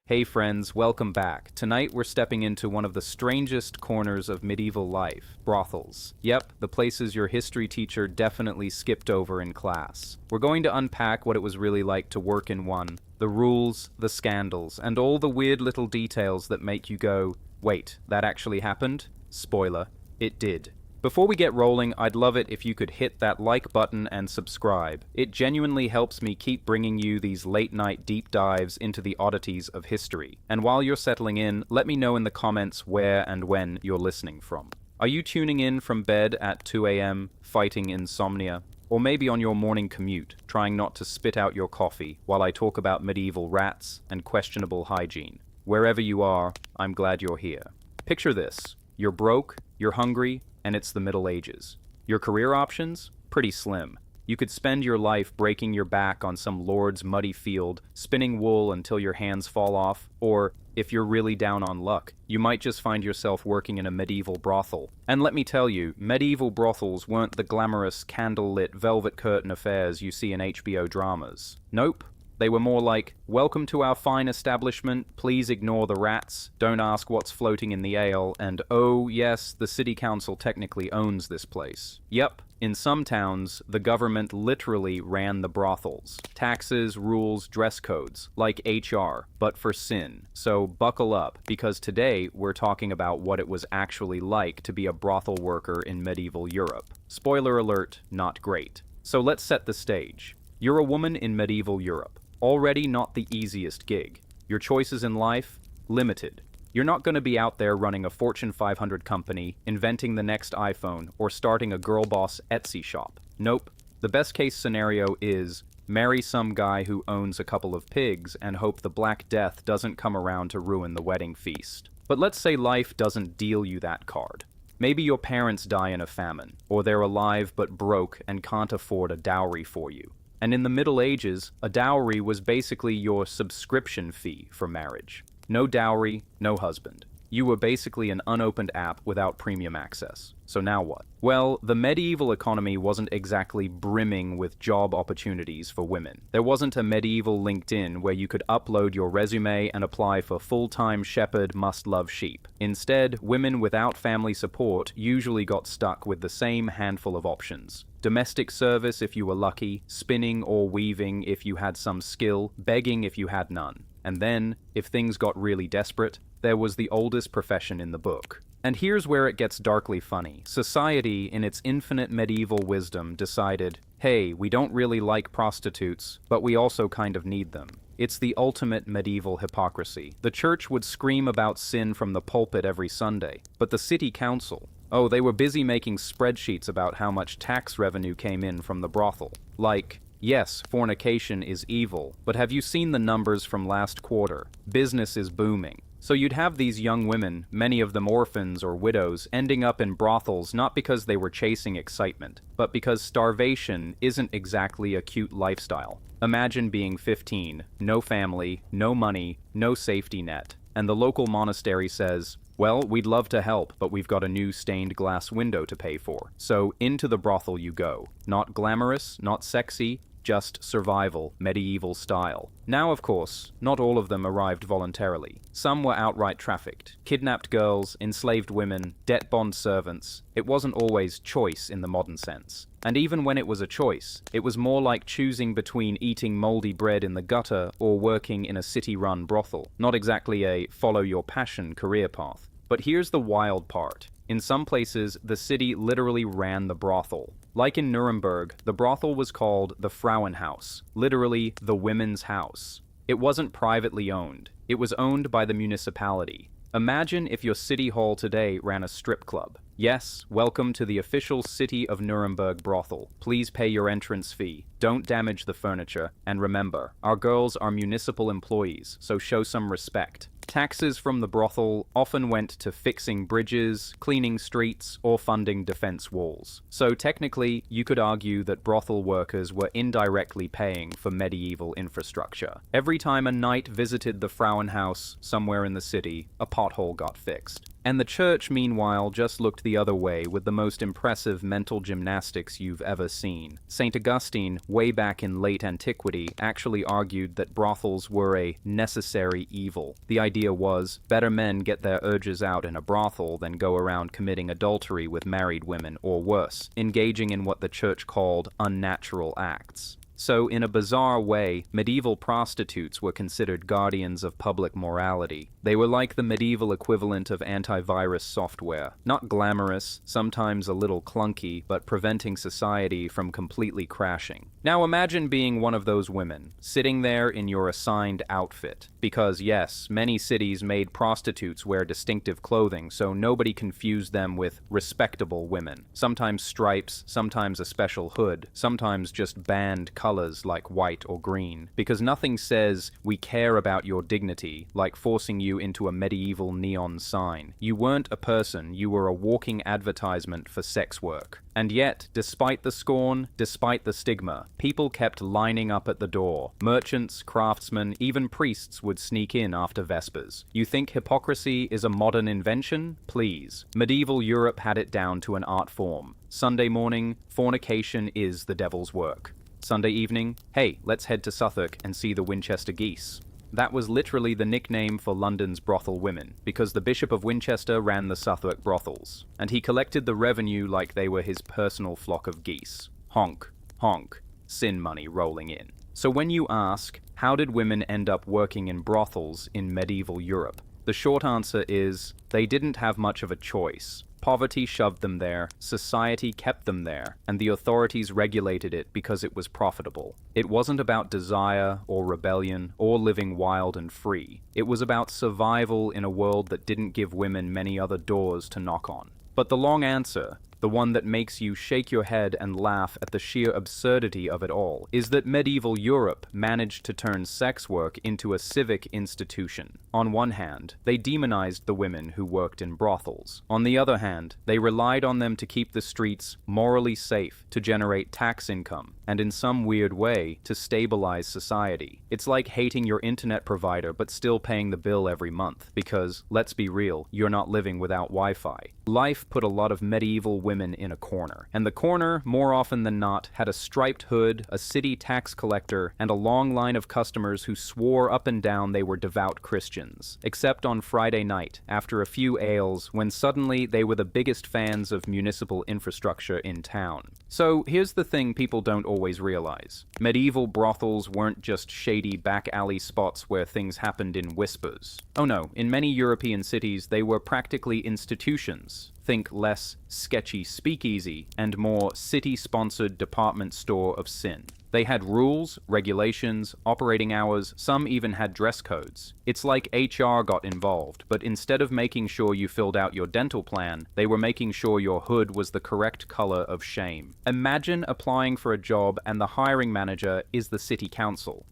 Hey friends, welcome back. Tonight we're stepping into one of the strangest corners of medieval life, brothels. Yep, the places your history teacher definitely skipped over in class. We're going to unpack what it was really like to work in one, the rules, the scandals, and all the weird little details that make you go, wait, that actually happened? Spoiler, it did. Before we get rolling, I'd love it if you could hit that like button and subscribe. It genuinely helps me keep bringing you these late-night deep dives into the oddities of history. And while you're settling in, let me know in the comments where and when you're listening from. Are you tuning in from bed at 2 a.m., fighting insomnia? Or maybe on your morning commute, trying not to spit out your coffee while I talk about medieval rats and questionable hygiene? Wherever you are, I'm glad you're here. Picture this. You're broke, you're hungry, and it's the Middle Ages. Your career options? Pretty slim. You could spend your life breaking your back on some lord's muddy field, spinning wool until your hands fall off, or, if you're really down on luck, you might just find yourself working in a medieval brothel. And let me tell you, medieval brothels weren't the glamorous, candlelit, velvet curtain affairs you see in HBO dramas. Nope. They were more like, welcome to our fine establishment, please ignore the rats, don't ask what's floating in the ale, and oh yes, the city council technically owns this place. Yep, in some towns, the government literally ran the brothels. Taxes, rules, dress codes, like HR, but for sin. So buckle up, because today we're talking about what it was actually like to be a brothel worker in medieval Europe. Spoiler alert, not great. So let's set the stage. You're a woman in medieval Europe. Already not the easiest gig. Your choices in life? Limited. You're not going to be out there running a Fortune 500 company, inventing the next iPhone, or starting a girl boss Etsy shop. Nope. The best case scenario is marry some guy who owns a couple of pigs and hope the Black Death doesn't come around to ruin the wedding feast. But let's say life doesn't deal you that card. Maybe your parents die in a famine, or they're alive but broke and can't afford a dowry for you. And in the Middle Ages, a dowry was basically your subscription fee for marriage. No dowry, no husband. You were basically an unopened app without premium access. So now what? Well, the medieval economy wasn't exactly brimming with job opportunities for women. There wasn't a medieval LinkedIn where you could upload your resume and apply for full-time shepherd must-love sheep. Instead, women without family support usually got stuck with the same handful of options. Domestic service if you were lucky, spinning or weaving if you had some skill, begging if you had none. And then, if things got really desperate, there was the oldest profession in the book. And here's where it gets darkly funny. Society, in its infinite medieval wisdom, decided, hey, we don't really like prostitutes, but we also kind of need them. It's the ultimate medieval hypocrisy. The church would scream about sin from the pulpit every Sunday, but the city council, oh, they were busy making spreadsheets about how much tax revenue came in from the brothel. Like, yes, fornication is evil, but have you seen the numbers from last quarter? Business is booming. So you'd have these young women, many of them orphans or widows, ending up in brothels not because they were chasing excitement, but because starvation isn't exactly a cute lifestyle. Imagine being 15, no family, no money, no safety net, and the local monastery says, well, we'd love to help, but we've got a new stained glass window to pay for. So into the brothel you go. Not glamorous, not sexy, just survival, medieval style. Now, of course, not all of them arrived voluntarily. Some were outright trafficked. Kidnapped girls, enslaved women, debt bond servants. It wasn't always choice in the modern sense. And even when it was a choice, it was more like choosing between eating moldy bread in the gutter or working in a city-run brothel. Not exactly a follow-your-passion career path. But here's the wild part. In some places, the city literally ran the brothel. Like in Nuremberg, the brothel was called the Frauenhaus, literally the women's house. It wasn't privately owned. It was owned by the municipality. Imagine if your city hall today ran a strip club. Yes, welcome to the official City of Nuremberg brothel. Please pay your entrance fee. Don't damage the furniture. And remember, our girls are municipal employees, so show some respect. Taxes from the brothel often went to fixing bridges, cleaning streets, or funding defense walls. So technically, you could argue that brothel workers were indirectly paying for medieval infrastructure. Every time a knight visited the Frauenhaus somewhere in the city, a pothole got fixed. And the church, meanwhile, just looked the other way with the most impressive mental gymnastics you've ever seen. St. Augustine, way back in late antiquity, actually argued that brothels were a necessary evil. The idea was, better men get their urges out in a brothel than go around committing adultery with married women, or worse, engaging in what the church called unnatural acts. So, in a bizarre way, medieval prostitutes were considered guardians of public morality. They were like the medieval equivalent of antivirus software. Not glamorous, sometimes a little clunky, but preventing society from completely crashing. Now imagine being one of those women, sitting there in your assigned outfit. Because yes, many cities made prostitutes wear distinctive clothing, so nobody confused them with respectable women. Sometimes stripes, sometimes a special hood, sometimes just banned colors like white or green. Because nothing says, we care about your dignity, like forcing you into a medieval neon sign. You weren't a person, you were a walking advertisement for sex work. And yet, despite the scorn, despite the stigma, people kept lining up at the door. Merchants, craftsmen, even priests would sneak in after Vespers. You think hypocrisy is a modern invention? Please. Medieval Europe had it down to an art form. Sunday morning, fornication is the devil's work. Sunday evening, hey, let's head to Suffolk and see the Winchester geese. That was literally the nickname for London's brothel women, because the Bishop of Winchester ran the Suffolk brothels, and he collected the revenue like they were his personal flock of geese. Honk, honk, sin money rolling in. So when you ask, how did women end up working in brothels in medieval Europe? The short answer is, they didn't have much of a choice. Poverty shoved them there, society kept them there, and the authorities regulated it because it was profitable. It wasn't about desire or rebellion or living wild and free. It was about survival in a world that didn't give women many other doors to knock on. But the long answer, the one that makes you shake your head and laugh at the sheer absurdity of it all, is that medieval Europe managed to turn sex work into a civic institution. On one hand, they demonized the women who worked in brothels. On the other hand, they relied on them to keep the streets morally safe, to generate tax income, and in some weird way, to stabilize society. It's like hating your internet provider but still paying the bill every month, because, let's be real, you're not living without Wi-Fi. Life put a lot of medieval women in a corner, and the corner, more often than not, had a striped hood, a city tax collector, and a long line of customers who swore up and down they were devout Christians. Except on Friday night, after a few ales, when suddenly they were the biggest fans of municipal infrastructure in town. So here's the thing people don't always realize. Medieval brothels weren't just shady back alley spots where things happened in whispers. Oh no, in many European cities they were practically institutions. Think less sketchy speakeasy and more city-sponsored department store of sin. They had rules, regulations, operating hours, some even had dress codes. It's like HR got involved, but instead of making sure you filled out your dental plan, they were making sure your hood was the correct color of shame. Imagine applying for a job and the hiring manager is the city council.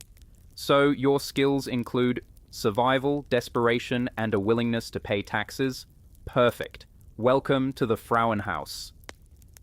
So your skills include survival, desperation, and a willingness to pay taxes? Perfect. Welcome to the Frauenhaus.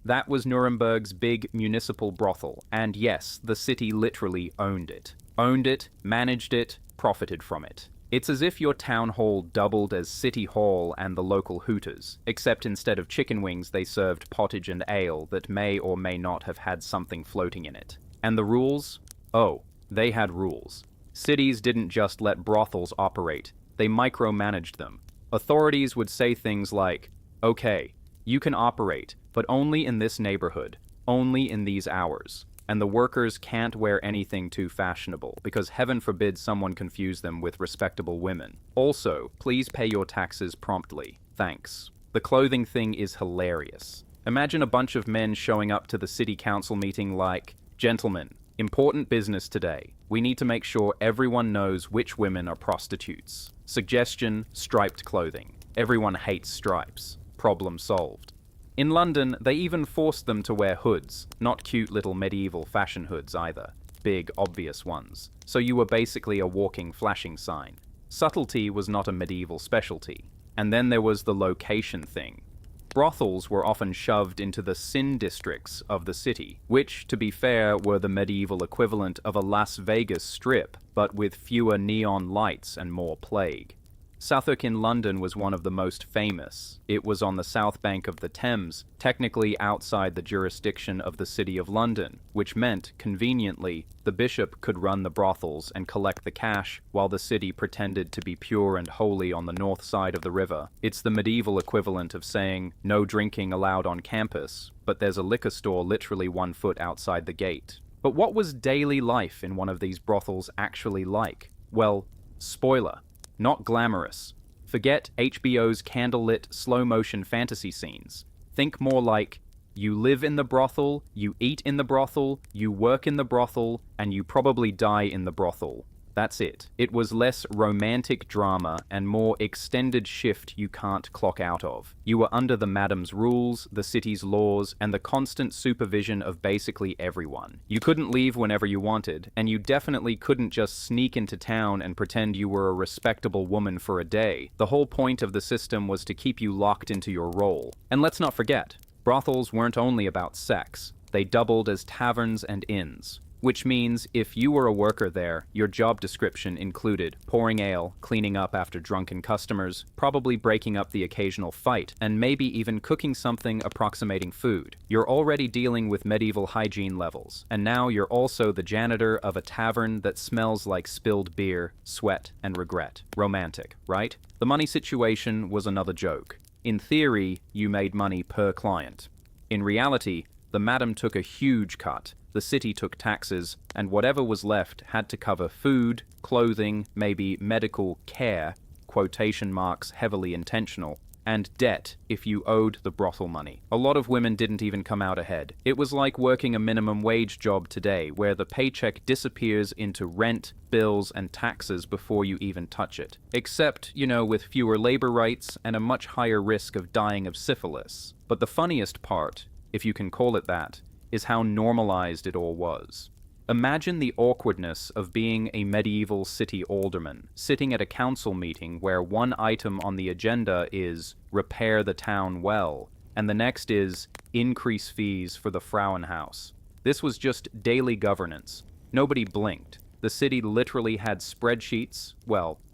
That was Nuremberg's big municipal brothel, and yes, the city literally owned it. Owned it, managed it, profited from it. It's as if your town hall doubled as city hall and the local Hooters, except instead of chicken wings they served pottage and ale that may or may not have had something floating in it. And the rules? Oh, they had rules. Cities didn't just let brothels operate, they micromanaged them. Authorities would say things like, okay, you can operate, but only in this neighborhood, only in these hours. And the workers can't wear anything too fashionable, because heaven forbid someone confuse them with respectable women. Also, please pay your taxes promptly. Thanks. The clothing thing is hilarious. Imagine a bunch of men showing up to the city council meeting like, gentlemen, important business today. We need to make sure everyone knows which women are prostitutes. Suggestion, striped clothing. Everyone hates stripes. Problem solved. In London, they even forced them to wear hoods, not cute little medieval fashion hoods either, big, obvious ones. So you were basically a walking flashing sign. Subtlety was not a medieval specialty. And then there was the location thing. Brothels were often shoved into the sin districts of the city, which, to be fair, were the medieval equivalent of a Las Vegas strip, but with fewer neon lights and more plague. Southwark in London was one of the most famous. It was on the south bank of the Thames, technically outside the jurisdiction of the City of London, which meant, conveniently, the bishop could run the brothels and collect the cash while the city pretended to be pure and holy on the north side of the river. It's the medieval equivalent of saying, no drinking allowed on campus, but there's a liquor store literally 1 foot outside the gate. But what was daily life in one of these brothels actually like? Well, spoiler, not glamorous. Forget HBO's candlelit slow-motion fantasy scenes. Think more like, you live in the brothel, you eat in the brothel, you work in the brothel, and you probably die in the brothel. That's it. It was less romantic drama and more extended shift you can't clock out of. You were under the madam's rules, the city's laws, and the constant supervision of basically everyone. You couldn't leave whenever you wanted, and you definitely couldn't just sneak into town and pretend you were a respectable woman for a day. The whole point of the system was to keep you locked into your role. And let's not forget, brothels weren't only about sex. They doubled as taverns and inns. Which means if you were a worker there, your job description included pouring ale, cleaning up after drunken customers, probably breaking up the occasional fight, and maybe even cooking something approximating food. You're already dealing with medieval hygiene levels, and now you're also the janitor of a tavern that smells like spilled beer, sweat, and regret. Romantic, right? The money situation was another joke. In theory, you made money per client. In reality, the madam took a huge cut. The city took taxes, and whatever was left had to cover food, clothing, maybe medical care, quotation marks heavily intentional, and debt if you owed the brothel money. A lot of women didn't even come out ahead. It was like working a minimum wage job today, where the paycheck disappears into rent, bills, and taxes before you even touch it. Except, with fewer labor rights and a much higher risk of dying of syphilis. But the funniest part, if you can call it that, is how normalized it all was. Imagine the awkwardness of being a medieval city alderman, sitting at a council meeting where one item on the agenda is repair the town well, and the next is increase fees for the Frauenhaus. This was just daily governance. Nobody blinked. The city literally had spreadsheets,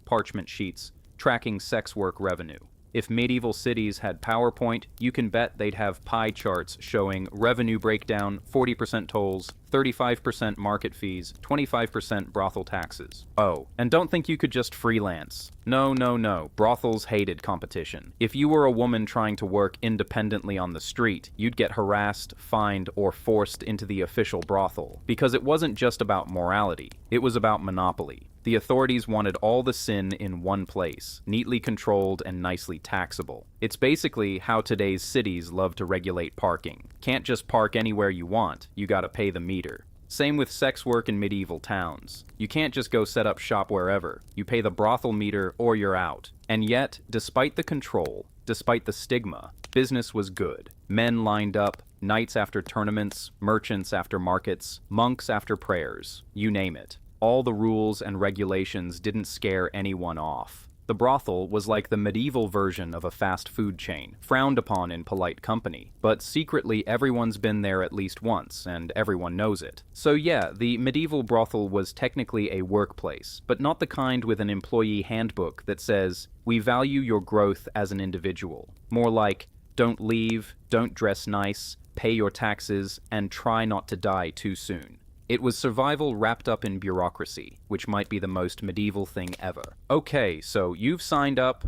parchment sheets, tracking sex work revenue. If medieval cities had PowerPoint, you can bet they'd have pie charts showing revenue breakdown, 40% tolls, 35% market fees, 25% brothel taxes. Oh, and don't think you could just freelance. No. Brothels hated competition. If you were a woman trying to work independently on the street, you'd get harassed, fined, or forced into the official brothel. Because it wasn't just about morality, it was about monopoly. The authorities wanted all the sin in one place, neatly controlled and nicely taxable. It's basically how today's cities love to regulate parking. Can't just park anywhere you want, you gotta pay the meter. Same with sex work in medieval towns. You can't just go set up shop wherever. You pay the brothel meter or you're out. And yet, despite the control, despite the stigma, business was good. Men lined up, knights after tournaments, merchants after markets, monks after prayers, you name it. All the rules and regulations didn't scare anyone off. The brothel was like the medieval version of a fast food chain, frowned upon in polite company. But secretly everyone's been there at least once, and everyone knows it. So yeah, the medieval brothel was technically a workplace, but not the kind with an employee handbook that says, we value your growth as an individual. More like, don't leave, don't dress nice, pay your taxes, and try not to die too soon. It was survival wrapped up in bureaucracy, which might be the most medieval thing ever. Okay, so you've signed up,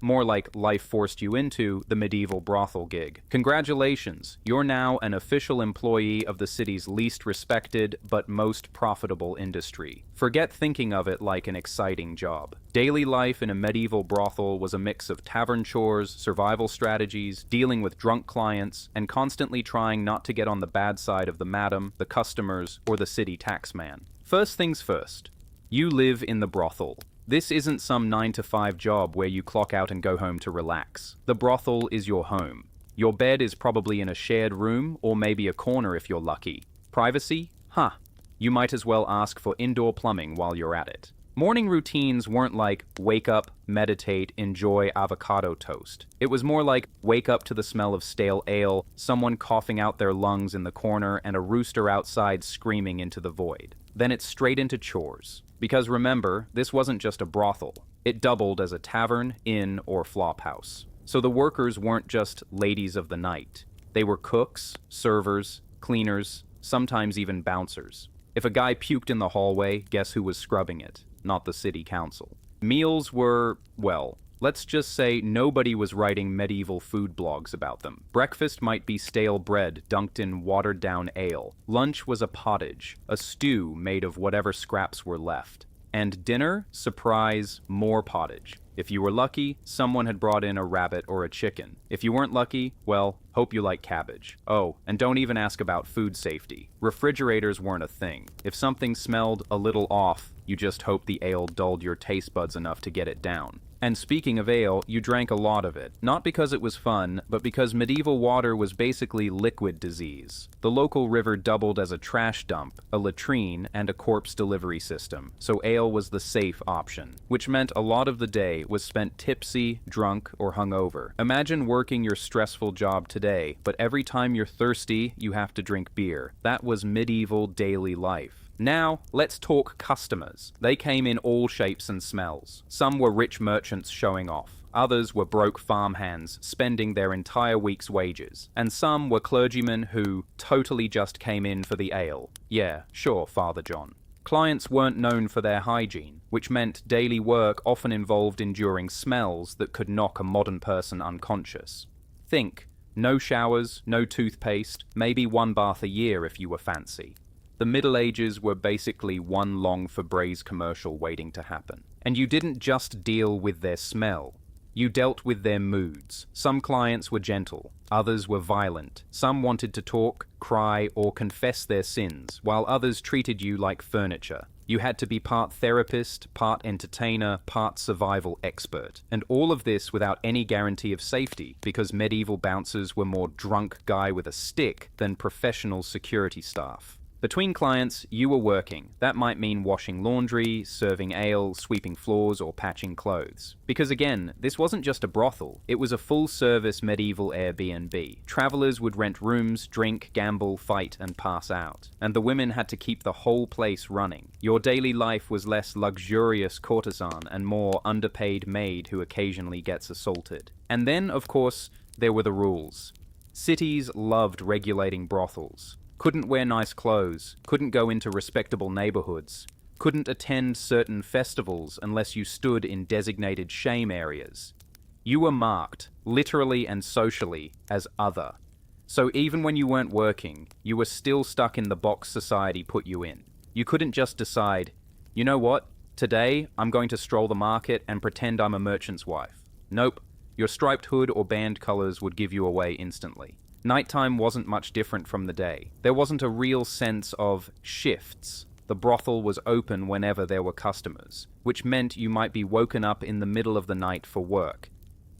more like life forced you into, the medieval brothel gig. Congratulations, you're now an official employee of the city's least respected but most profitable industry. Forget thinking of it like an exciting job. Daily life in a medieval brothel was a mix of tavern chores, survival strategies, dealing with drunk clients, and constantly trying not to get on the bad side of the madam, the customers, or the city taxman. First things first, you live in the brothel. This isn't some 9-to-5 job where you clock out and go home to relax. The brothel is your home. Your bed is probably in a shared room, or maybe a corner if you're lucky. Privacy? You might as well ask for indoor plumbing while you're at it. Morning routines weren't like wake up, meditate, enjoy avocado toast. It was more like wake up to the smell of stale ale, someone coughing out their lungs in the corner, and a rooster outside screaming into the void. Then it's straight into chores. Because remember, this wasn't just a brothel. It doubled as a tavern, inn, or flophouse. So the workers weren't just ladies of the night. They were cooks, servers, cleaners, sometimes even bouncers. If a guy puked in the hallway, guess who was scrubbing it? Not the city council. Meals were, well, let's just say nobody was writing medieval food blogs about them. Breakfast might be stale bread dunked in watered-down ale. Lunch was a pottage, a stew made of whatever scraps were left. And dinner, surprise, more pottage. If you were lucky, someone had brought in a rabbit or a chicken. If you weren't lucky, well, hope you like cabbage. Oh, and don't even ask about food safety. Refrigerators weren't a thing. If something smelled a little off, you just hoped the ale dulled your taste buds enough to get it down. And speaking of ale, you drank a lot of it. Not because it was fun, but because medieval water was basically liquid disease. The local river doubled as a trash dump, a latrine, and a corpse delivery system, so ale was the safe option, which meant a lot of the day was spent tipsy, drunk, or hungover. Imagine working your stressful job today, but every time you're thirsty, you have to drink beer. That was medieval daily life. Now, let's talk customers. They came in all shapes and smells. Some were rich merchants showing off. Others were broke farmhands spending their entire week's wages. And some were clergymen who totally just came in for the ale. Yeah, sure, Father John. Clients weren't known for their hygiene, which meant daily work often involved enduring smells that could knock a modern person unconscious. Think, no showers, no toothpaste, maybe one bath a year if you were fancy. The Middle Ages were basically one long Febreze commercial waiting to happen. And you didn't just deal with their smell. You dealt with their moods. Some clients were gentle, others were violent. Some wanted to talk, cry, or confess their sins, while others treated you like furniture. You had to be part therapist, part entertainer, part survival expert. And all of this without any guarantee of safety, because medieval bouncers were more drunk guy with a stick than professional security staff. Between clients, you were working. That might mean washing laundry, serving ale, sweeping floors, or patching clothes. Because again, this wasn't just a brothel, it was a full-service medieval Airbnb. Travelers would rent rooms, drink, gamble, fight, and pass out. And the women had to keep the whole place running. Your daily life was less luxurious courtesan and more underpaid maid who occasionally gets assaulted. And then, of course, there were the rules. Cities loved regulating brothels. Couldn't wear nice clothes, couldn't go into respectable neighborhoods, couldn't attend certain festivals unless you stood in designated shame areas. You were marked, literally and socially, as other. So even when you weren't working, you were still stuck in the box society put you in. You couldn't just decide, you know what, today I'm going to stroll the market and pretend I'm a merchant's wife. Nope, your striped hood or band colors would give you away instantly. Nighttime wasn't much different from the day. There wasn't a real sense of shifts. The brothel was open whenever there were customers, which meant you might be woken up in the middle of the night for work.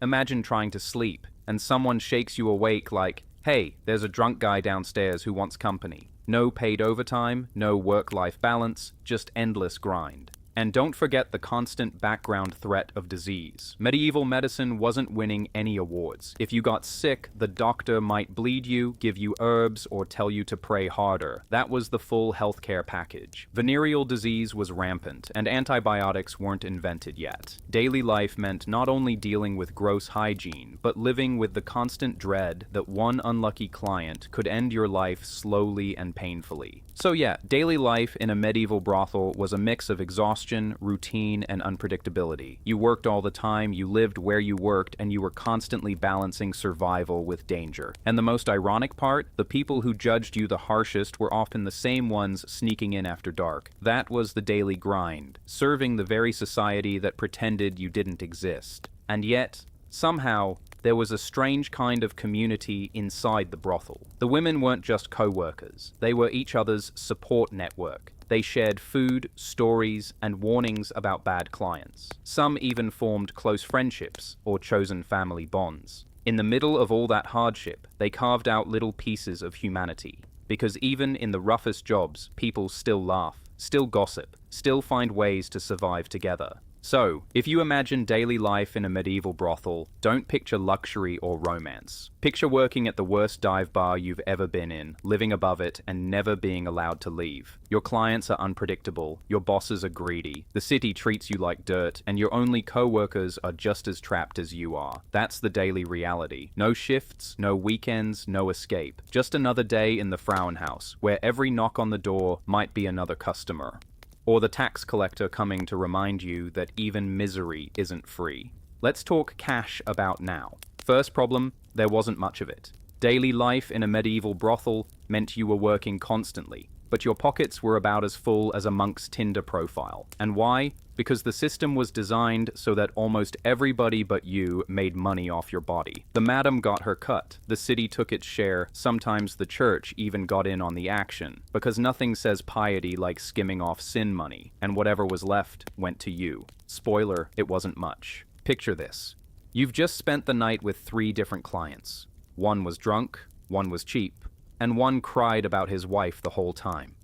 Imagine trying to sleep, and someone shakes you awake like, hey, there's a drunk guy downstairs who wants company. No paid overtime, no work-life balance, just endless grind. And don't forget the constant background threat of disease. Medieval medicine wasn't winning any awards. If you got sick, the doctor might bleed you, give you herbs, or tell you to pray harder. That was the full healthcare package. Venereal disease was rampant, and antibiotics weren't invented yet. Daily life meant not only dealing with gross hygiene, but living with the constant dread that one unlucky client could end your life slowly and painfully. So yeah, daily life in a medieval brothel was a mix of exhaustion, routine, and unpredictability. You worked all the time, you lived where you worked, and you were constantly balancing survival with danger. And the most ironic part, the people who judged you the harshest were often the same ones sneaking in after dark. That was the daily grind, serving the very society that pretended you didn't exist. And yet, somehow, there was a strange kind of community inside the brothel. The women weren't just co-workers. They were each other's support network. They shared food, stories, and warnings about bad clients. Some even formed close friendships or chosen family bonds. In the middle of all that hardship, they carved out little pieces of humanity. Because even in the roughest jobs, people still laugh, still gossip, still find ways to survive together. So, if you imagine daily life in a medieval brothel, don't picture luxury or romance. Picture working at the worst dive bar you've ever been in, living above it, and never being allowed to leave. Your clients are unpredictable, your bosses are greedy, the city treats you like dirt, and your only co-workers are just as trapped as you are. That's the daily reality. No shifts, no weekends, no escape. Just another day in the Frauenhaus, where every knock on the door might be another customer. Or the tax collector coming to remind you that even misery isn't free. Let's talk cash about now. First problem, there wasn't much of it. Daily life in a medieval brothel meant you were working constantly, but your pockets were about as full as a monk's Tinder profile. And why? Because the system was designed so that almost everybody but you made money off your body. The madam got her cut, the city took its share, sometimes the church even got in on the action, because nothing says piety like skimming off sin money, and whatever was left went to you. Spoiler, it wasn't much. Picture this. You've just spent the night with 3 different clients. One was drunk, one was cheap, and one cried about his wife the whole time.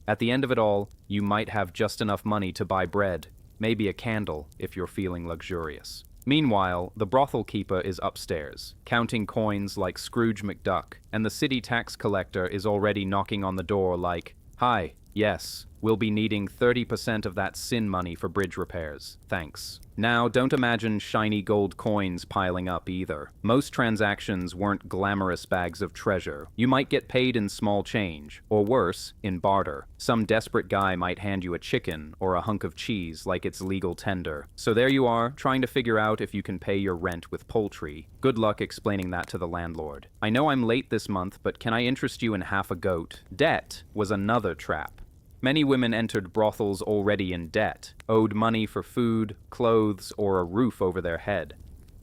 At the end of it all, you might have just enough money to buy bread, maybe a candle if you're feeling luxurious. Meanwhile, the brothel keeper is upstairs, counting coins like Scrooge McDuck, and the city tax collector is already knocking on the door like, "Hi, yes, we'll be needing 30% of that sin money for bridge repairs. Thanks." Now, don't imagine shiny gold coins piling up either. Most transactions weren't glamorous bags of treasure. You might get paid in small change, or worse, in barter. Some desperate guy might hand you a chicken or a hunk of cheese like it's legal tender. So there you are, trying to figure out if you can pay your rent with poultry. Good luck explaining that to the landlord. "I know I'm late this month, but can I interest you in half a goat?" Debt was another trap. Many women entered brothels already in debt, owed money for food, clothes, or a roof over their head.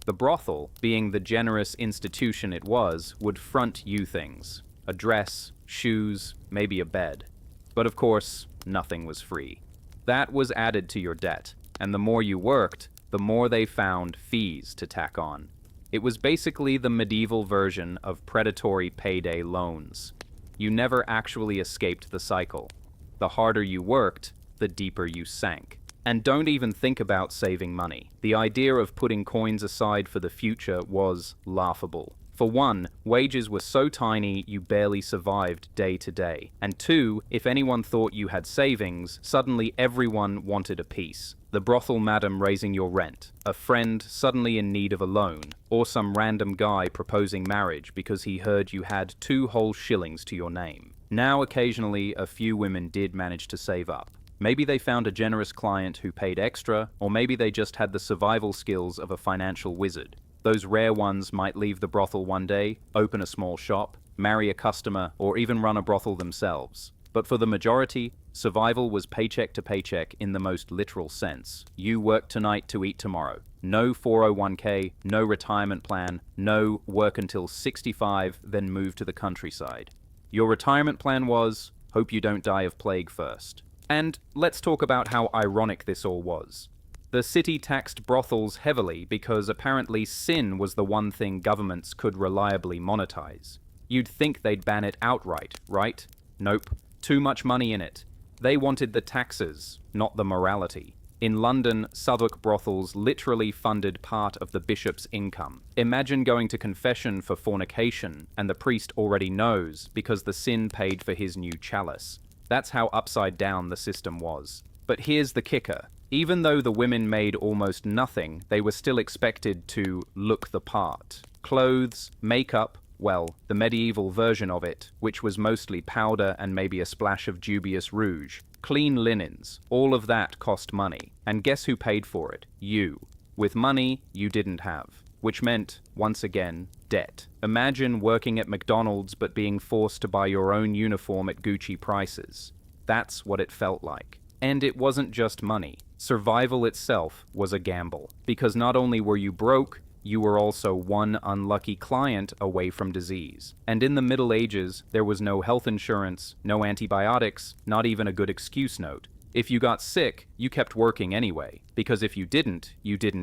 The brothel, being the generous institution it was, would front you things: a dress, shoes, maybe a bed. But of course, nothing was free. That was added to your debt, and the more you worked, the more they found fees to tack on. It was basically the medieval version of predatory payday loans. You never actually escaped the cycle. The harder you worked, the deeper you sank. And don't even think about saving money. The idea of putting coins aside for the future was laughable. For one, wages were so tiny you barely survived day to day. And two, if anyone thought you had savings, suddenly everyone wanted a piece. The brothel madam raising your rent, a friend suddenly in need of a loan, or some random guy proposing marriage because he heard you had 2 whole shillings to your name. Now, occasionally, a few women did manage to save up. Maybe they found a generous client who paid extra, or maybe they just had the survival skills of a financial wizard. Those rare ones might leave the brothel one day, open a small shop, marry a customer, or even run a brothel themselves. But for the majority, survival was paycheck to paycheck in the most literal sense. You work tonight to eat tomorrow. No 401k, no retirement plan, no work until 65, then move to the countryside. Your retirement plan was, hope you don't die of plague first. And let's talk about how ironic this all was. The city taxed brothels heavily because apparently sin was the one thing governments could reliably monetize. You'd think they'd ban it outright, right? Nope. Too much money in it. They wanted the taxes, not the morality. In London, Southwark brothels literally funded part of the bishop's income. Imagine going to confession for fornication, and the priest already knows because the sin paid for his new chalice. That's how upside down the system was. But here's the kicker. Even though the women made almost nothing, they were still expected to look the part. Clothes, makeup, well, the medieval version of it, which was mostly powder and maybe a splash of dubious rouge. Clean linens, all of that cost money. And guess who paid for it? You. With money you didn't have. Which meant, once again, debt. Imagine working at McDonald's but being forced to buy your own uniform at Gucci prices. That's what it felt like. And it wasn't just money. Survival itself was a gamble. Because not only were you broke, you were also one unlucky client away from disease. And in the Middle Ages, there was no health insurance, no antibiotics, not even a good excuse note. If you got sick, you kept working anyway, because if you didn't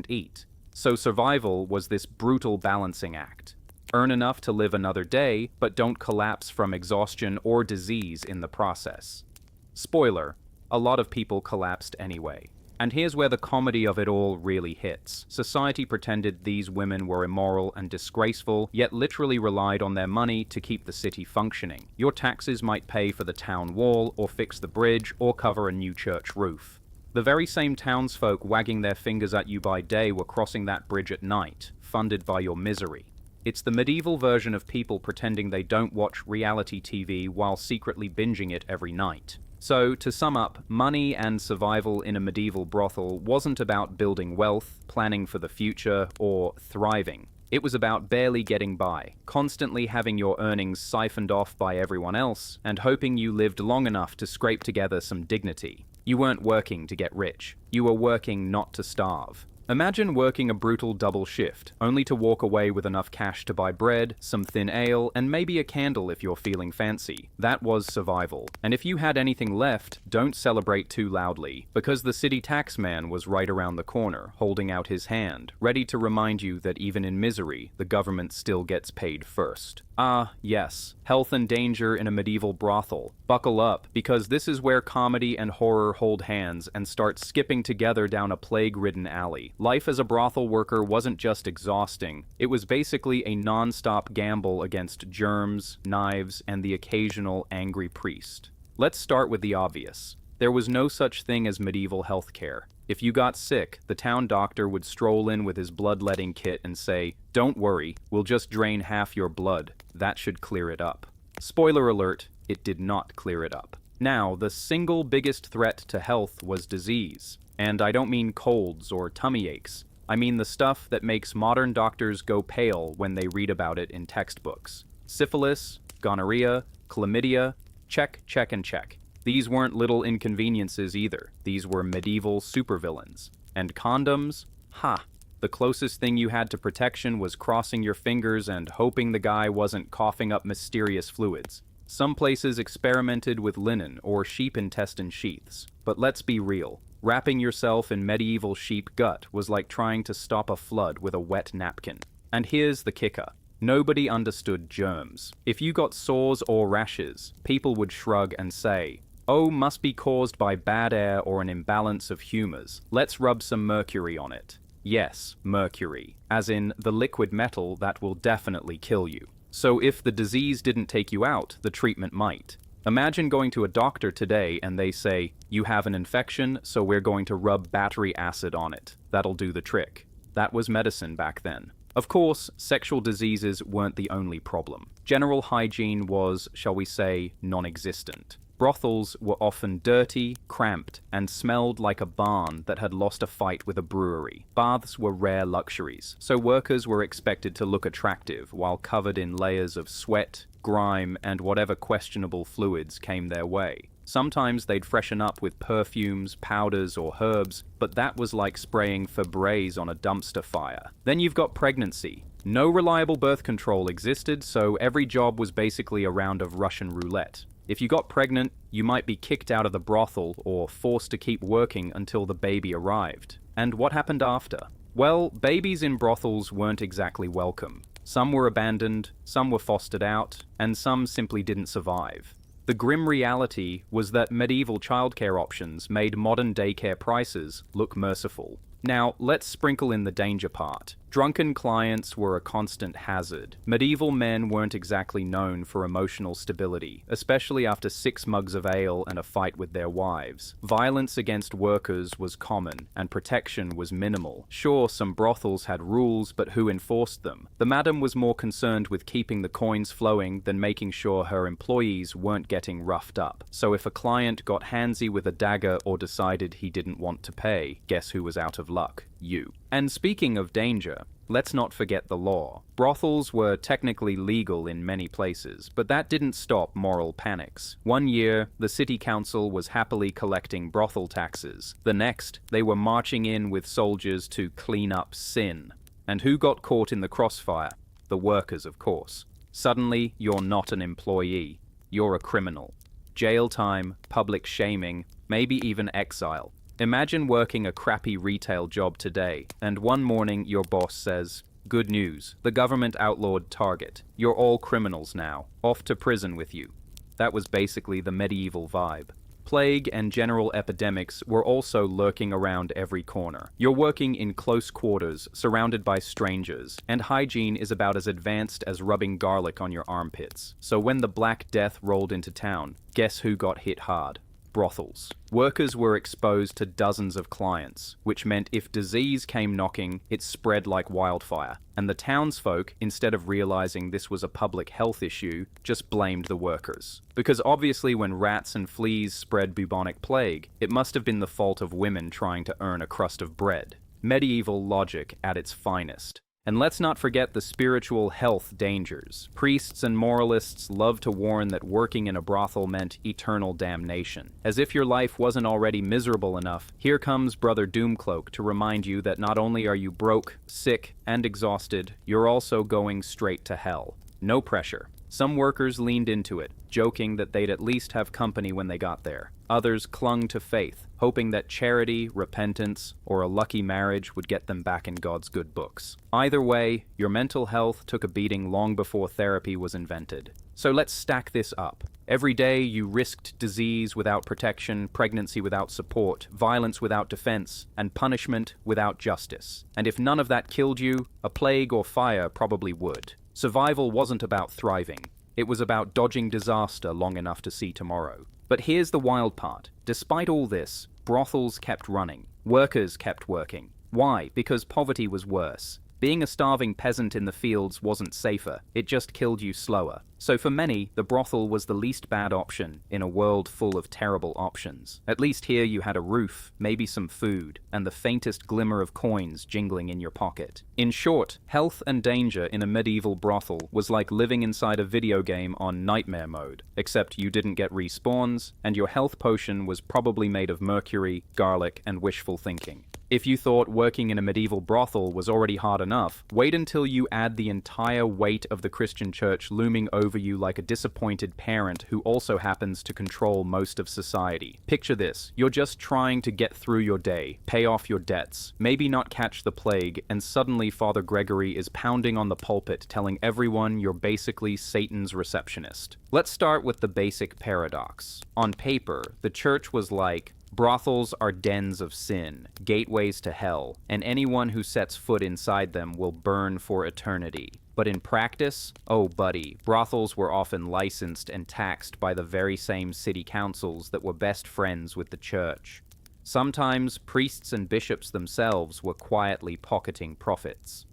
eat. So survival was this brutal balancing act. Earn enough to live another day, but don't collapse from exhaustion or disease in the process. Spoiler, a lot of people collapsed anyway. And here's where the comedy of it all really hits. Society pretended these women were immoral and disgraceful, yet literally relied on their money to keep the city functioning. Your taxes might pay for the town wall, or fix the bridge, or cover a new church roof. The very same townsfolk wagging their fingers at you by day were crossing that bridge at night, funded by your misery. It's the medieval version of people pretending they don't watch reality TV while secretly binging it every night. So, to sum up, money and survival in a medieval brothel wasn't about building wealth, planning for the future, or thriving. It was about barely getting by, constantly having your earnings siphoned off by everyone else, and hoping you lived long enough to scrape together some dignity. You weren't working to get rich. You were working not to starve. Imagine working a brutal double shift, only to walk away with enough cash to buy bread, some thin ale, and maybe a candle if you're feeling fancy. That was survival. And if you had anything left, don't celebrate too loudly, because the city tax man was right around the corner, holding out his hand, ready to remind you that even in misery, the government still gets paid first. Ah, yes, health and danger in a medieval brothel. Buckle up, because this is where comedy and horror hold hands and start skipping together down a plague-ridden alley. Life as a brothel worker wasn't just exhausting, it was basically a non-stop gamble against germs, knives, and the occasional angry priest. Let's start with the obvious. There was no such thing as medieval healthcare. If you got sick, the town doctor would stroll in with his bloodletting kit and say, "Don't worry, we'll just drain half your blood. That should clear it up." Spoiler alert, it did not clear it up. Now, the single biggest threat to health was disease. And I don't mean colds or tummy aches. I mean the stuff that makes modern doctors go pale when they read about it in textbooks. Syphilis, gonorrhea, chlamydia, check, check, and check. These weren't little inconveniences either. These were medieval supervillains. And condoms? Ha! The closest thing you had to protection was crossing your fingers and hoping the guy wasn't coughing up mysterious fluids. Some places experimented with linen or sheep intestine sheaths. But let's be real. Wrapping yourself in medieval sheep gut was like trying to stop a flood with a wet napkin. And here's the kicker. Nobody understood germs. If you got sores or rashes, people would shrug and say, "Oh, must be caused by bad air or an imbalance of humors. Let's rub some mercury on it." Yes, mercury, as in the liquid metal that will definitely kill you. So if the disease didn't take you out, the treatment might. Imagine going to a doctor today and they say, "You have an infection, so we're going to rub battery acid on it. That'll do the trick." That was medicine back then. Of course, sexual diseases weren't the only problem. General hygiene was, shall we say, non-existent. Brothels were often dirty, cramped, and smelled like a barn that had lost a fight with a brewery. Baths were rare luxuries, so workers were expected to look attractive while covered in layers of sweat, grime, and whatever questionable fluids came their way. Sometimes they'd freshen up with perfumes, powders, or herbs, but that was like spraying Febreze on a dumpster fire. Then you've got pregnancy. No reliable birth control existed, so every job was basically a round of Russian roulette. If you got pregnant, you might be kicked out of the brothel or forced to keep working until the baby arrived. And what happened after? Well, babies in brothels weren't exactly welcome. Some were abandoned, some were fostered out, and some simply didn't survive. The grim reality was that medieval childcare options made modern daycare prices look merciful. Now, let's sprinkle in the danger part. Drunken clients were a constant hazard. Medieval men weren't exactly known for emotional stability, especially after 6 mugs of ale and a fight with their wives. Violence against workers was common, and protection was minimal. Sure, some brothels had rules, but who enforced them? The madam was more concerned with keeping the coins flowing than making sure her employees weren't getting roughed up. So if a client got handsy with a dagger or decided he didn't want to pay, guess who was out of luck? You. And speaking of danger, let's not forget the law. Brothels were technically legal in many places, but that didn't stop moral panics. One year, the city council was happily collecting brothel taxes. The next, they were marching in with soldiers to clean up sin. And who got caught in the crossfire? The workers, of course. Suddenly, you're not an employee. You're a criminal. Jail time, public shaming, maybe even exile. Imagine working a crappy retail job today, and one morning your boss says, "Good news, the government outlawed Target. You're all criminals now. Off to prison with you." That was basically the medieval vibe. Plague and general epidemics were also lurking around every corner. You're working in close quarters, surrounded by strangers, and hygiene is about as advanced as rubbing garlic on your armpits. So when the Black Death rolled into town, guess who got hit hard? Brothels. Workers were exposed to dozens of clients, which meant if disease came knocking, it spread like wildfire. And the townsfolk, instead of realizing this was a public health issue, just blamed the workers. Because obviously when rats and fleas spread bubonic plague, it must have been the fault of women trying to earn a crust of bread. Medieval logic at its finest. And let's not forget the spiritual health dangers. Priests and moralists love to warn that working in a brothel meant eternal damnation. As if your life wasn't already miserable enough, here comes Brother Doomcloak to remind you that not only are you broke, sick, and exhausted, you're also going straight to hell. No pressure. Some workers leaned into it, joking that they'd at least have company when they got there. Others clung to faith, hoping that charity, repentance, or a lucky marriage would get them back in God's good books. Either way, your mental health took a beating long before therapy was invented. So let's stack this up. Every day you risked disease without protection, pregnancy without support, violence without defense, and punishment without justice. And if none of that killed you, a plague or fire probably would. Survival wasn't about thriving. It was about dodging disaster long enough to see tomorrow. But here's the wild part. Despite all this, brothels kept running. Workers kept working. Why? Because poverty was worse. Being a starving peasant in the fields wasn't safer. It just killed you slower. So for many, the brothel was the least bad option in a world full of terrible options. At least here you had a roof, maybe some food, and the faintest glimmer of coins jingling in your pocket. In short, health and danger in a medieval brothel was like living inside a video game on nightmare mode, except you didn't get respawns, and your health potion was probably made of mercury, garlic, and wishful thinking. If you thought working in a medieval brothel was already hard enough, wait until you add the entire weight of the Christian church looming over you like a disappointed parent who also happens to control most of society. Picture this, you're just trying to get through your day, pay off your debts, maybe not catch the plague, and suddenly Father Gregory is pounding on the pulpit telling everyone you're basically Satan's receptionist. Let's start with the basic paradox. On paper, the church was like, brothels are dens of sin, gateways to hell, and anyone who sets foot inside them will burn for eternity. But in practice, oh buddy, brothels were often licensed and taxed by the very same city councils that were best friends with the church. Sometimes priests and bishops themselves were quietly pocketing profits.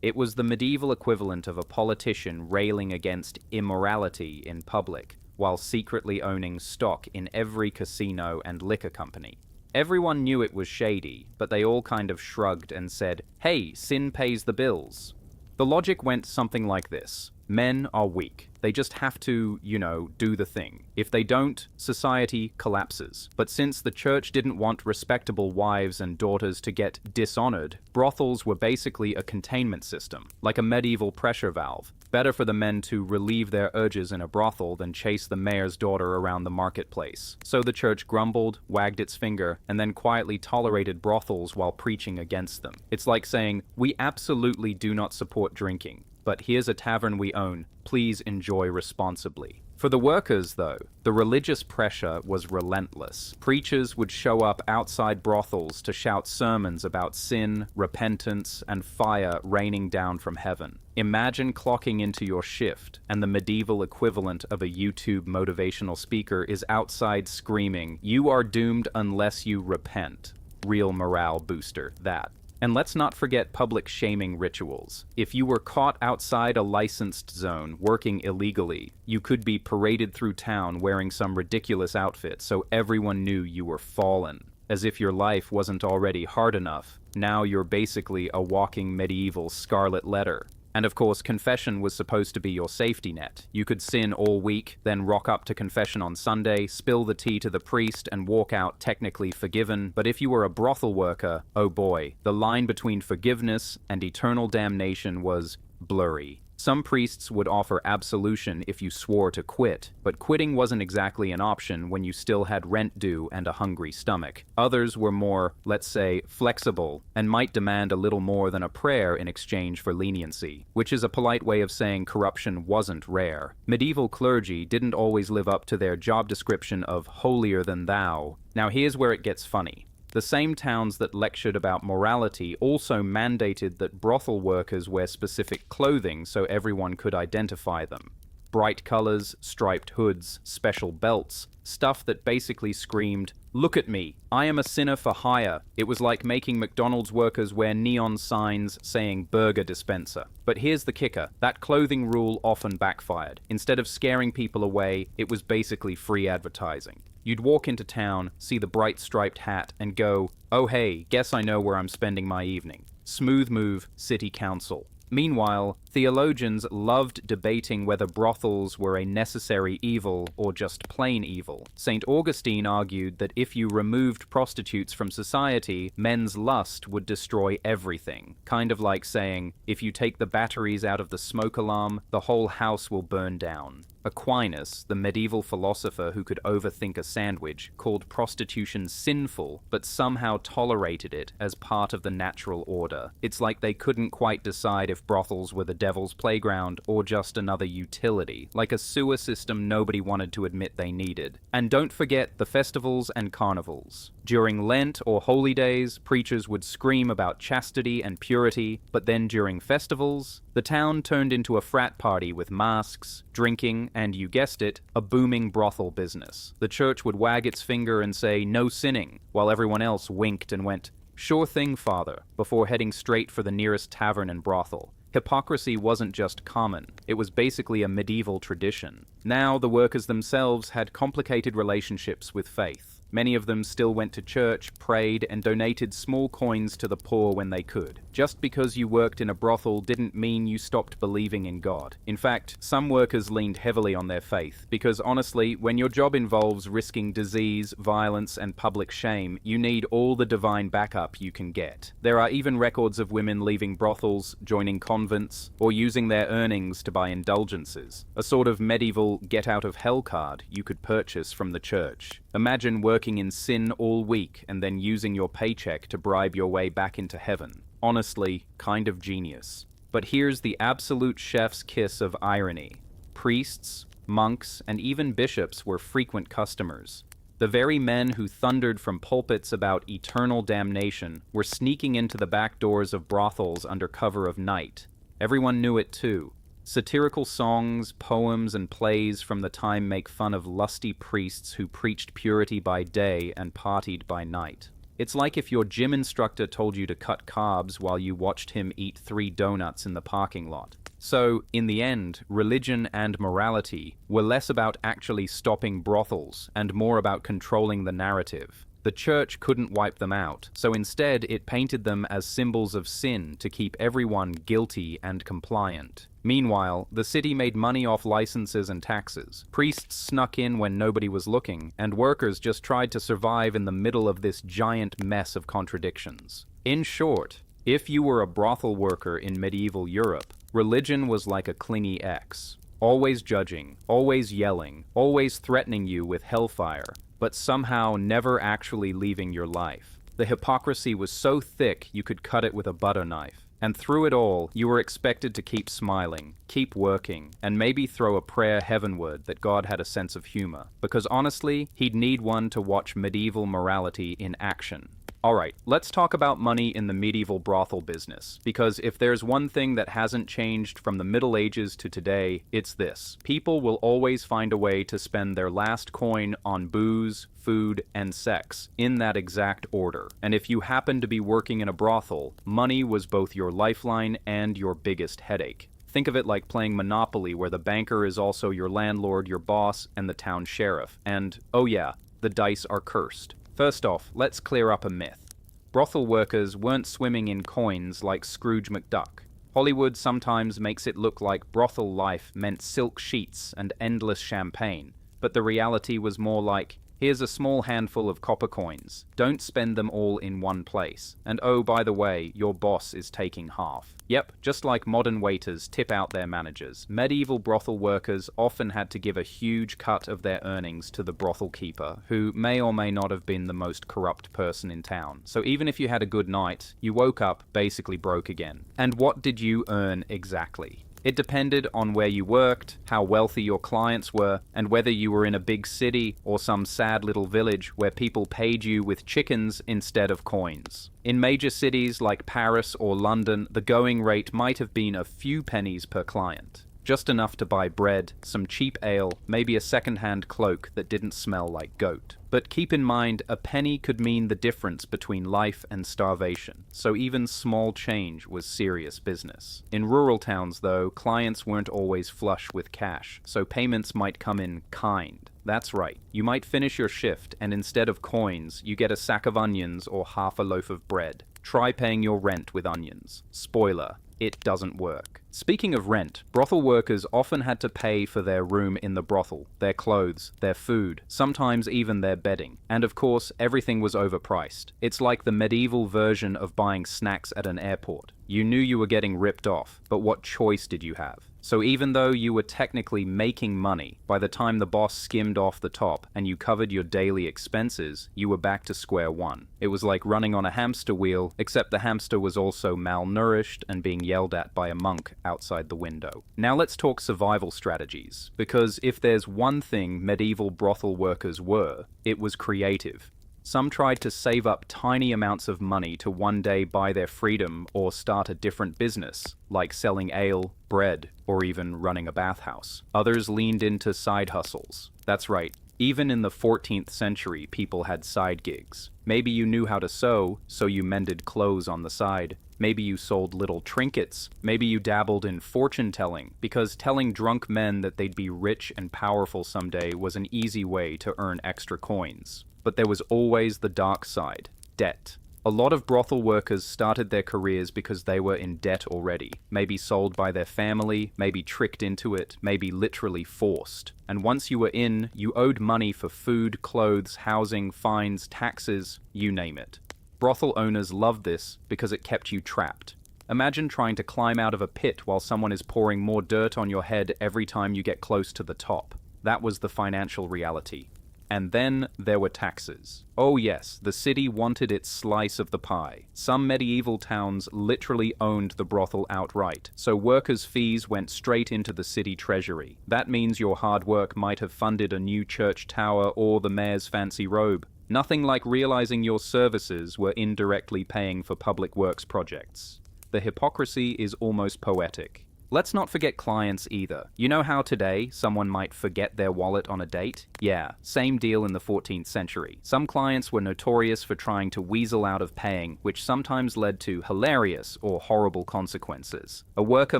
It was the medieval equivalent of a politician railing against immorality in public, while secretly owning stock in every casino and liquor company. Everyone knew it was shady, but they all kind of shrugged and said, hey, sin pays the bills. The logic went something like this. Men are weak. They just have to, do the thing. If they don't, society collapses. But since the church didn't want respectable wives and daughters to get dishonored, brothels were basically a containment system, like a medieval pressure valve. Better for the men to relieve their urges in a brothel than chase the mayor's daughter around the marketplace. So the church grumbled, wagged its finger, and then quietly tolerated brothels while preaching against them. It's like saying, we absolutely do not support drinking, but here's a tavern we own, please enjoy responsibly. For the workers, though, the religious pressure was relentless. Preachers would show up outside brothels to shout sermons about sin, repentance, and fire raining down from heaven. Imagine clocking into your shift, and the medieval equivalent of a YouTube motivational speaker is outside screaming, "You are doomed unless you repent." Real morale booster, that. And let's not forget public shaming rituals. If you were caught outside a licensed zone working illegally, you could be paraded through town wearing some ridiculous outfit so everyone knew you were fallen. As if your life wasn't already hard enough, now you're basically a walking medieval scarlet letter. And of course, confession was supposed to be your safety net. You could sin all week, then rock up to confession on Sunday, spill the tea to the priest, and walk out technically forgiven. But if you were a brothel worker, oh boy, the line between forgiveness and eternal damnation was blurry. Some priests would offer absolution if you swore to quit, but quitting wasn't exactly an option when you still had rent due and a hungry stomach. Others were more, let's say, flexible, and might demand a little more than a prayer in exchange for leniency, which is a polite way of saying corruption wasn't rare. Medieval clergy didn't always live up to their job description of holier than thou. Now here's where it gets funny. The same towns that lectured about morality also mandated that brothel workers wear specific clothing so everyone could identify them. Bright colors, striped hoods, special belts, stuff that basically screamed, "Look at me, I am a sinner for hire." It was like making McDonald's workers wear neon signs saying burger dispenser. But here's the kicker, that clothing rule often backfired. Instead of scaring people away, it was basically free advertising. You'd walk into town, see the bright striped hat, and go, "Oh hey, guess I know where I'm spending my evening." Smooth move, city council. Meanwhile, theologians loved debating whether brothels were a necessary evil or just plain evil. St. Augustine argued that if you removed prostitutes from society, men's lust would destroy everything. Kind of like saying, if you take the batteries out of the smoke alarm, the whole house will burn down. Aquinas, the medieval philosopher who could overthink a sandwich, called prostitution sinful, but somehow tolerated it as part of the natural order. It's like they couldn't quite decide if brothels were the devil's playground or just another utility, like a sewer system nobody wanted to admit they needed. And don't forget the festivals and carnivals. During Lent or holy days, preachers would scream about chastity and purity, but then during festivals, the town turned into a frat party with masks, drinking, and you guessed it, a booming brothel business. The church would wag its finger and say, "No sinning," while everyone else winked and went, "Sure thing, Father," before heading straight for the nearest tavern and brothel. Hypocrisy wasn't just common, it was basically a medieval tradition. Now, the workers themselves had complicated relationships with faith. Many of them still went to church, prayed, and donated small coins to the poor when they could. Just because you worked in a brothel didn't mean you stopped believing in God. In fact, some workers leaned heavily on their faith, because honestly, when your job involves risking disease, violence, and public shame, you need all the divine backup you can get. There are even records of women leaving brothels, joining convents, or using their earnings to buy indulgences. A sort of medieval get-out-of-hell card you could purchase from the church. Imagine working in sin all week and then using your paycheck to bribe your way back into heaven. Honestly, kind of genius. But here's the absolute chef's kiss of irony. Priests, monks, and even bishops were frequent customers. The very men who thundered from pulpits about eternal damnation were sneaking into the back doors of brothels under cover of night. Everyone knew it too. Satirical songs, poems, and plays from the time make fun of lusty priests who preached purity by day and partied by night. It's like if your gym instructor told you to cut carbs while you watched him eat 3 donuts in the parking lot. So, in the end, religion and morality were less about actually stopping brothels and more about controlling the narrative. The church couldn't wipe them out, so instead it painted them as symbols of sin to keep everyone guilty and compliant. Meanwhile, the city made money off licenses and taxes. Priests snuck in when nobody was looking, and workers just tried to survive in the middle of this giant mess of contradictions. In short, if you were a brothel worker in medieval Europe, religion was like a clingy ex. Always judging, always yelling, always threatening you with hellfire, but somehow never actually leaving your life. The hypocrisy was so thick you could cut it with a butter knife. And through it all, you were expected to keep smiling, keep working, and maybe throw a prayer heavenward that God had a sense of humor. Because honestly, he'd need one to watch medieval morality in action. Alright, let's talk about money in the medieval brothel business, because if there's one thing that hasn't changed from the Middle Ages to today, it's this. People will always find a way to spend their last coin on booze, food, and sex, in that exact order. And if you happened to be working in a brothel, money was both your lifeline and your biggest headache. Think of it like playing Monopoly, where the banker is also your landlord, your boss, and the town sheriff. And, oh yeah, the dice are cursed. First off, let's clear up a myth. Brothel workers weren't swimming in coins like Scrooge McDuck. Hollywood sometimes makes it look like brothel life meant silk sheets and endless champagne, but the reality was more like Here's a small handful of copper coins. Don't spend them all in one place. And oh, by the way, your boss is taking half. Yep, just like modern waiters tip out their managers, medieval brothel workers often had to give a huge cut of their earnings to the brothel keeper, who may or may not have been the most corrupt person in town. So even if you had a good night, you woke up basically broke again. And what did you earn exactly? It depended on where you worked, how wealthy your clients were, and whether you were in a big city or some sad little village where people paid you with chickens instead of coins. In major cities like Paris or London, the going rate might have been a few pennies per client. Just enough to buy bread, some cheap ale, maybe a second-hand cloak that didn't smell like goat. But keep in mind, a penny could mean the difference between life and starvation, so even small change was serious business. In rural towns, though, clients weren't always flush with cash, so payments might come in kind. That's right, you might finish your shift, and instead of coins, you get a sack of onions or half a loaf of bread. Try paying your rent with onions. Spoiler, it doesn't work. Speaking of rent, brothel workers often had to pay for their room in the brothel, their clothes, their food, sometimes even their bedding. And of course, everything was overpriced. It's like the medieval version of buying snacks at an airport. You knew you were getting ripped off, but what choice did you have? So even though you were technically making money, by the time the boss skimmed off the top and you covered your daily expenses, you were back to square one. It was like running on a hamster wheel, except the hamster was also malnourished and being yelled at by a monk outside the window. Now let's talk survival strategies, because if there's one thing medieval brothel workers were, it was creative. Some tried to save up tiny amounts of money to one day buy their freedom or start a different business, like selling ale, bread, or even running a bathhouse. Others leaned into side hustles. That's right, even in the 14th century, people had side gigs. Maybe you knew how to sew, so you mended clothes on the side. Maybe you sold little trinkets. Maybe you dabbled in fortune-telling, because telling drunk men that they'd be rich and powerful someday was an easy way to earn extra coins. But there was always the dark side, debt. A lot of brothel workers started their careers because they were in debt already, maybe sold by their family, maybe tricked into it, maybe literally forced. And once you were in, you owed money for food, clothes, housing, fines, taxes, you name it. Brothel owners loved this because it kept you trapped. Imagine trying to climb out of a pit while someone is pouring more dirt on your head every time you get close to the top. That was the financial reality. And then there were taxes. Oh yes, the city wanted its slice of the pie. Some medieval towns literally owned the brothel outright, so workers' fees went straight into the city treasury. That means your hard work might have funded a new church tower or the mayor's fancy robe. Nothing like realizing your services were indirectly paying for public works projects. The hypocrisy is almost poetic. Let's not forget clients either. You know how today someone might forget their wallet on a date? Yeah, same deal in the 14th century. Some clients were notorious for trying to weasel out of paying, which sometimes led to hilarious or horrible consequences. A worker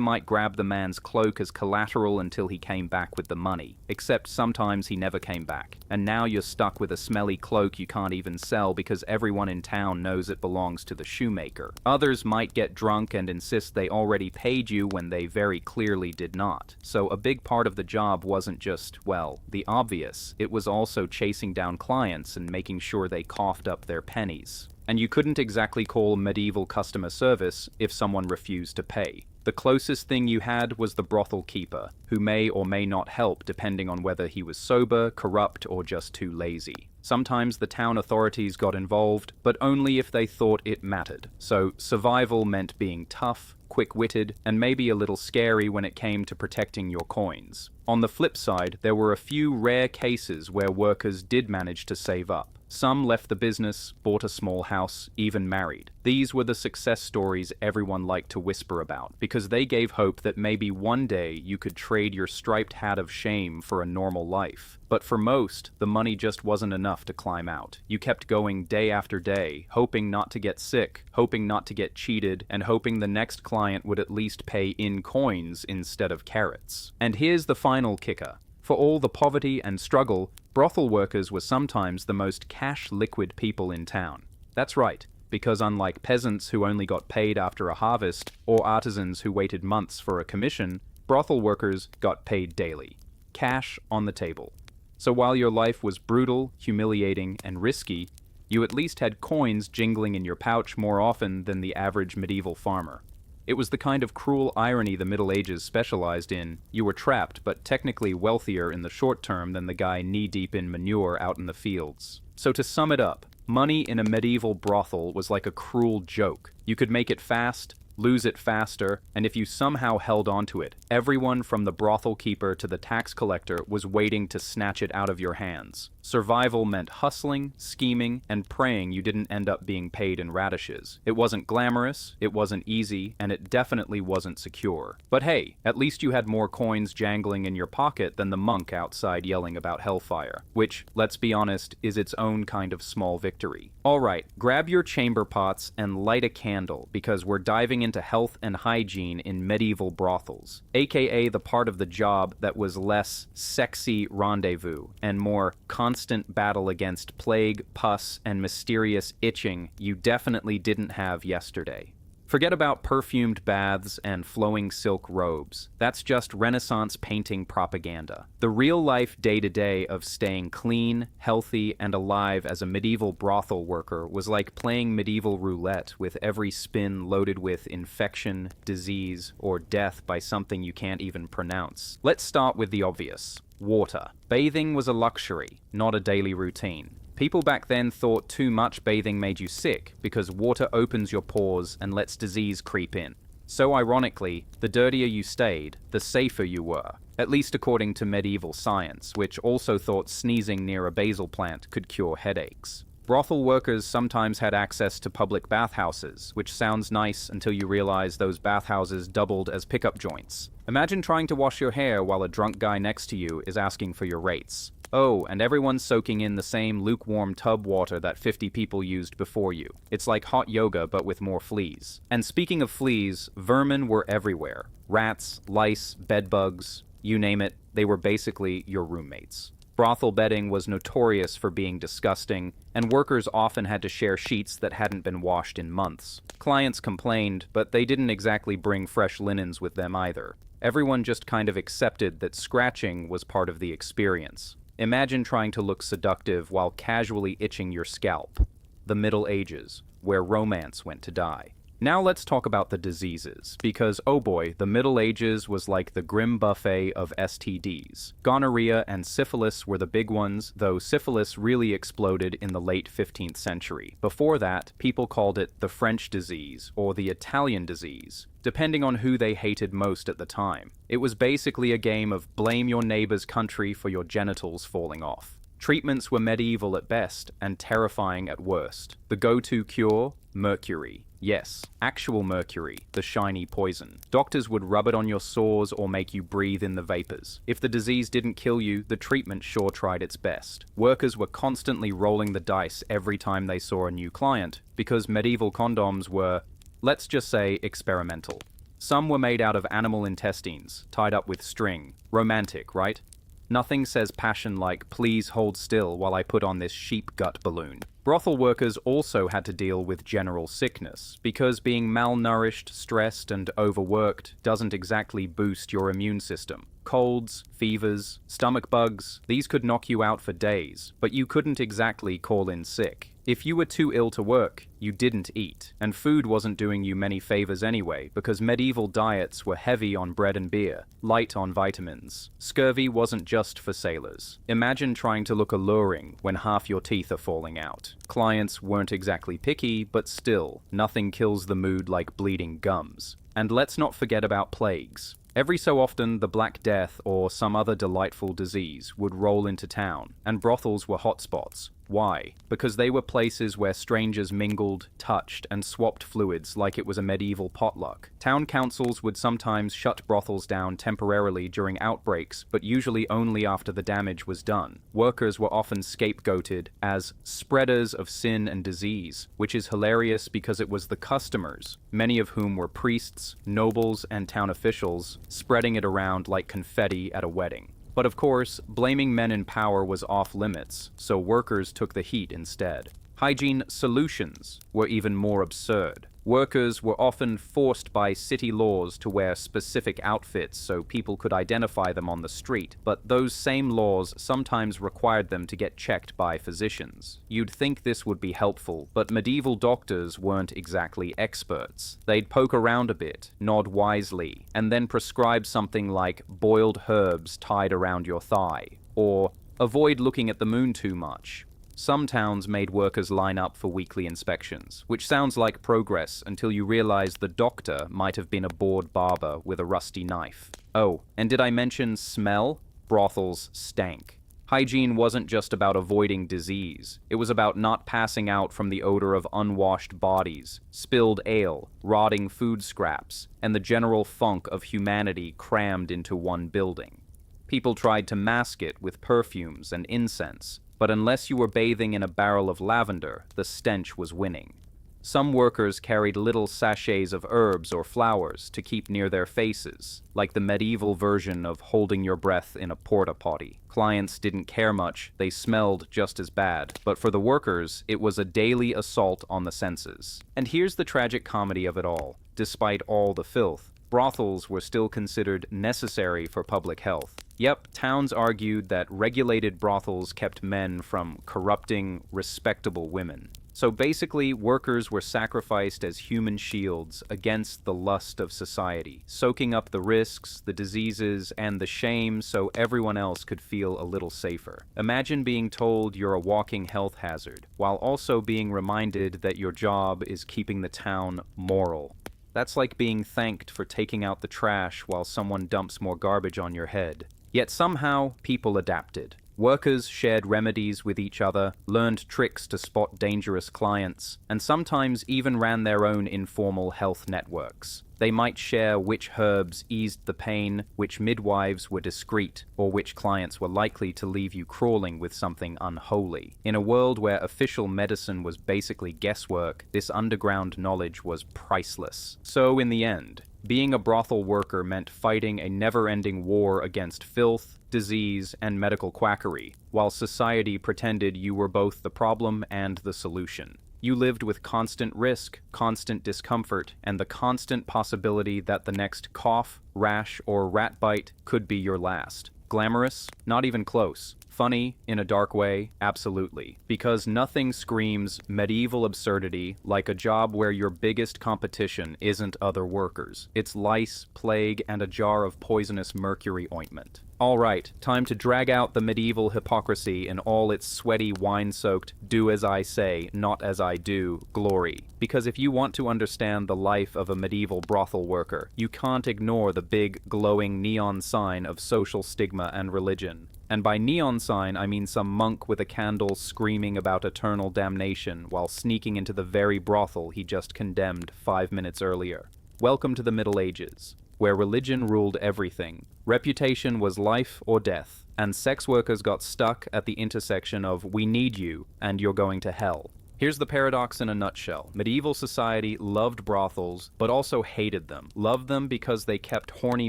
might grab the man's cloak as collateral until he came back with the money, except sometimes he never came back. And now you're stuck with a smelly cloak you can't even sell because everyone in town knows it belongs to the shoemaker. Others might get drunk and insist they already paid you when they very clearly did not. So a big part of the job wasn't just, well, the obvious. It was also chasing down clients and making sure they coughed up their pennies. And you couldn't exactly call medieval customer service if someone refused to pay. The closest thing you had was the brothel keeper, who may or may not help depending on whether he was sober, corrupt, or just too lazy. Sometimes the town authorities got involved, but only if they thought it mattered. So survival meant being tough, quick-witted, and maybe a little scary when it came to protecting your coins. On the flip side, there were a few rare cases where workers did manage to save up. Some left the business, bought a small house, even married. These were the success stories everyone liked to whisper about, because they gave hope that maybe one day you could trade your striped hat of shame for a normal life. But for most, the money just wasn't enough to climb out. You kept going day after day, hoping not to get sick, hoping not to get cheated, and hoping the next client would at least pay in coins instead of carrots. And here's the final kicker. For all the poverty and struggle, brothel workers were sometimes the most cash-liquid people in town. That's right, because unlike peasants who only got paid after a harvest, or artisans who waited months for a commission, brothel workers got paid daily. Cash on the table. So while your life was brutal, humiliating, and risky, you at least had coins jingling in your pouch more often than the average medieval farmer. It was the kind of cruel irony the Middle Ages specialized in. You were trapped, but technically wealthier in the short term than the guy knee-deep in manure out in the fields. So to sum it up, money in a medieval brothel was like a cruel joke. You could make it fast, lose it faster, and if you somehow held onto it, everyone from the brothel keeper to the tax collector was waiting to snatch it out of your hands. Survival meant hustling, scheming, and praying you didn't end up being paid in radishes. It wasn't glamorous, it wasn't easy, and it definitely wasn't secure. But hey, at least you had more coins jangling in your pocket than the monk outside yelling about hellfire, which, let's be honest, is its own kind of small victory. Alright, grab your chamber pots and light a candle, because we're diving into health and hygiene in medieval brothels, aka the part of the job that was less sexy rendezvous and more constant battle against plague, pus, and mysterious itching you definitely didn't have yesterday. Forget about perfumed baths and flowing silk robes. That's just Renaissance painting propaganda. The real-life day-to-day of staying clean, healthy, and alive as a medieval brothel worker was like playing medieval roulette with every spin loaded with infection, disease, or death by something you can't even pronounce. Let's start with the obvious. Water. Bathing was a luxury, not a daily routine. People back then thought too much bathing made you sick because water opens your pores and lets disease creep in. So ironically, the dirtier you stayed, the safer you were, at least according to medieval science, which also thought sneezing near a basil plant could cure headaches. Brothel workers sometimes had access to public bathhouses, which sounds nice until you realize those bathhouses doubled as pickup joints. Imagine trying to wash your hair while a drunk guy next to you is asking for your rates. Oh, and everyone's soaking in the same lukewarm tub water that 50 people used before you. It's like hot yoga, but with more fleas. And speaking of fleas, vermin were everywhere. Rats, lice, bedbugs, you name it, they were basically your roommates. Brothel bedding was notorious for being disgusting, and workers often had to share sheets that hadn't been washed in months. Clients complained, but they didn't exactly bring fresh linens with them either. Everyone just kind of accepted that scratching was part of the experience. Imagine trying to look seductive while casually itching your scalp. The Middle Ages, where romance went to die. Now let's talk about the diseases, because oh boy, the Middle Ages was like the grim buffet of STDs. Gonorrhea and syphilis were the big ones, though syphilis really exploded in the late 15th century. Before that, people called it the French disease or the Italian disease, depending on who they hated most at the time. It was basically a game of blame your neighbor's country for your genitals falling off. Treatments were medieval at best and terrifying at worst. The go-to cure? Mercury. Yes, actual mercury, the shiny poison. Doctors would rub it on your sores or make you breathe in the vapors. If the disease didn't kill you, the treatment sure tried its best. Workers were constantly rolling the dice every time they saw a new client, because medieval condoms were, let's just say, experimental. Some were made out of animal intestines, tied up with string. Romantic, right? Nothing says passion like, please hold still while I put on this sheep gut balloon. Brothel workers also had to deal with general sickness, because being malnourished, stressed, and overworked doesn't exactly boost your immune system. Colds, fevers, stomach bugs, these could knock you out for days, but you couldn't exactly call in sick. If you were too ill to work, you didn't eat, and food wasn't doing you many favors anyway, because medieval diets were heavy on bread and beer, light on vitamins. Scurvy wasn't just for sailors. Imagine trying to look alluring when half your teeth are falling out. Clients weren't exactly picky, but still, nothing kills the mood like bleeding gums. And let's not forget about plagues. Every so often, the Black Death or some other delightful disease would roll into town, and brothels were hotspots. Why? Because they were places where strangers mingled, touched, and swapped fluids like it was a medieval potluck. Town councils would sometimes shut brothels down temporarily during outbreaks, but usually only after the damage was done. Workers were often scapegoated as spreaders of sin and disease, which is hilarious because it was the customers, many of whom were priests, nobles, and town officials, spreading it around like confetti at a wedding. But of course, blaming men in power was off limits, so workers took the heat instead. Hygiene solutions were even more absurd. Workers were often forced by city laws to wear specific outfits so people could identify them on the street, but those same laws sometimes required them to get checked by physicians. You'd think this would be helpful, but medieval doctors weren't exactly experts. They'd poke around a bit, nod wisely, and then prescribe something like boiled herbs tied around your thigh, or avoid looking at the moon too much. Some towns made workers line up for weekly inspections, which sounds like progress until you realize the doctor might have been a bored barber with a rusty knife. Oh, and did I mention smell? Brothels stank. Hygiene wasn't just about avoiding disease. It was about not passing out from the odor of unwashed bodies, spilled ale, rotting food scraps, and the general funk of humanity crammed into one building. People tried to mask it with perfumes and incense, but unless you were bathing in a barrel of lavender, the stench was winning. Some workers carried little sachets of herbs or flowers to keep near their faces, like the medieval version of holding your breath in a porta-potty. Clients didn't care much, they smelled just as bad, but for the workers, it was a daily assault on the senses. And here's the tragic comedy of it all. Despite all the filth, brothels were still considered necessary for public health. Yep, towns argued that regulated brothels kept men from corrupting respectable women. So basically, workers were sacrificed as human shields against the lust of society, soaking up the risks, the diseases, and the shame so everyone else could feel a little safer. Imagine being told you're a walking health hazard, while also being reminded that your job is keeping the town moral. That's like being thanked for taking out the trash while someone dumps more garbage on your head. Yet somehow, people adapted. Workers shared remedies with each other, learned tricks to spot dangerous clients, and sometimes even ran their own informal health networks. They might share which herbs eased the pain, which midwives were discreet, or which clients were likely to leave you crawling with something unholy. In a world where official medicine was basically guesswork, this underground knowledge was priceless. So in the end, being a brothel worker meant fighting a never-ending war against filth, disease, and medical quackery, while society pretended you were both the problem and the solution. You lived with constant risk, constant discomfort, and the constant possibility that the next cough, rash, or rat bite could be your last. Glamorous? Not even close. Funny, in a dark way? Absolutely. Because nothing screams medieval absurdity like a job where your biggest competition isn't other workers. It's lice, plague, and a jar of poisonous mercury ointment. All right, time to drag out the medieval hypocrisy in all its sweaty, wine-soaked, do as I say, not as I do, glory. Because if you want to understand the life of a medieval brothel worker, you can't ignore the big, glowing neon sign of social stigma and religion. And by neon sign, I mean some monk with a candle screaming about eternal damnation while sneaking into the very brothel he just condemned 5 minutes earlier. Welcome to the Middle Ages, where religion ruled everything. Reputation was life or death, and sex workers got stuck at the intersection of "we need you" and "you're going to hell." Here's the paradox in a nutshell. Medieval society loved brothels, but also hated them. Loved them because they kept horny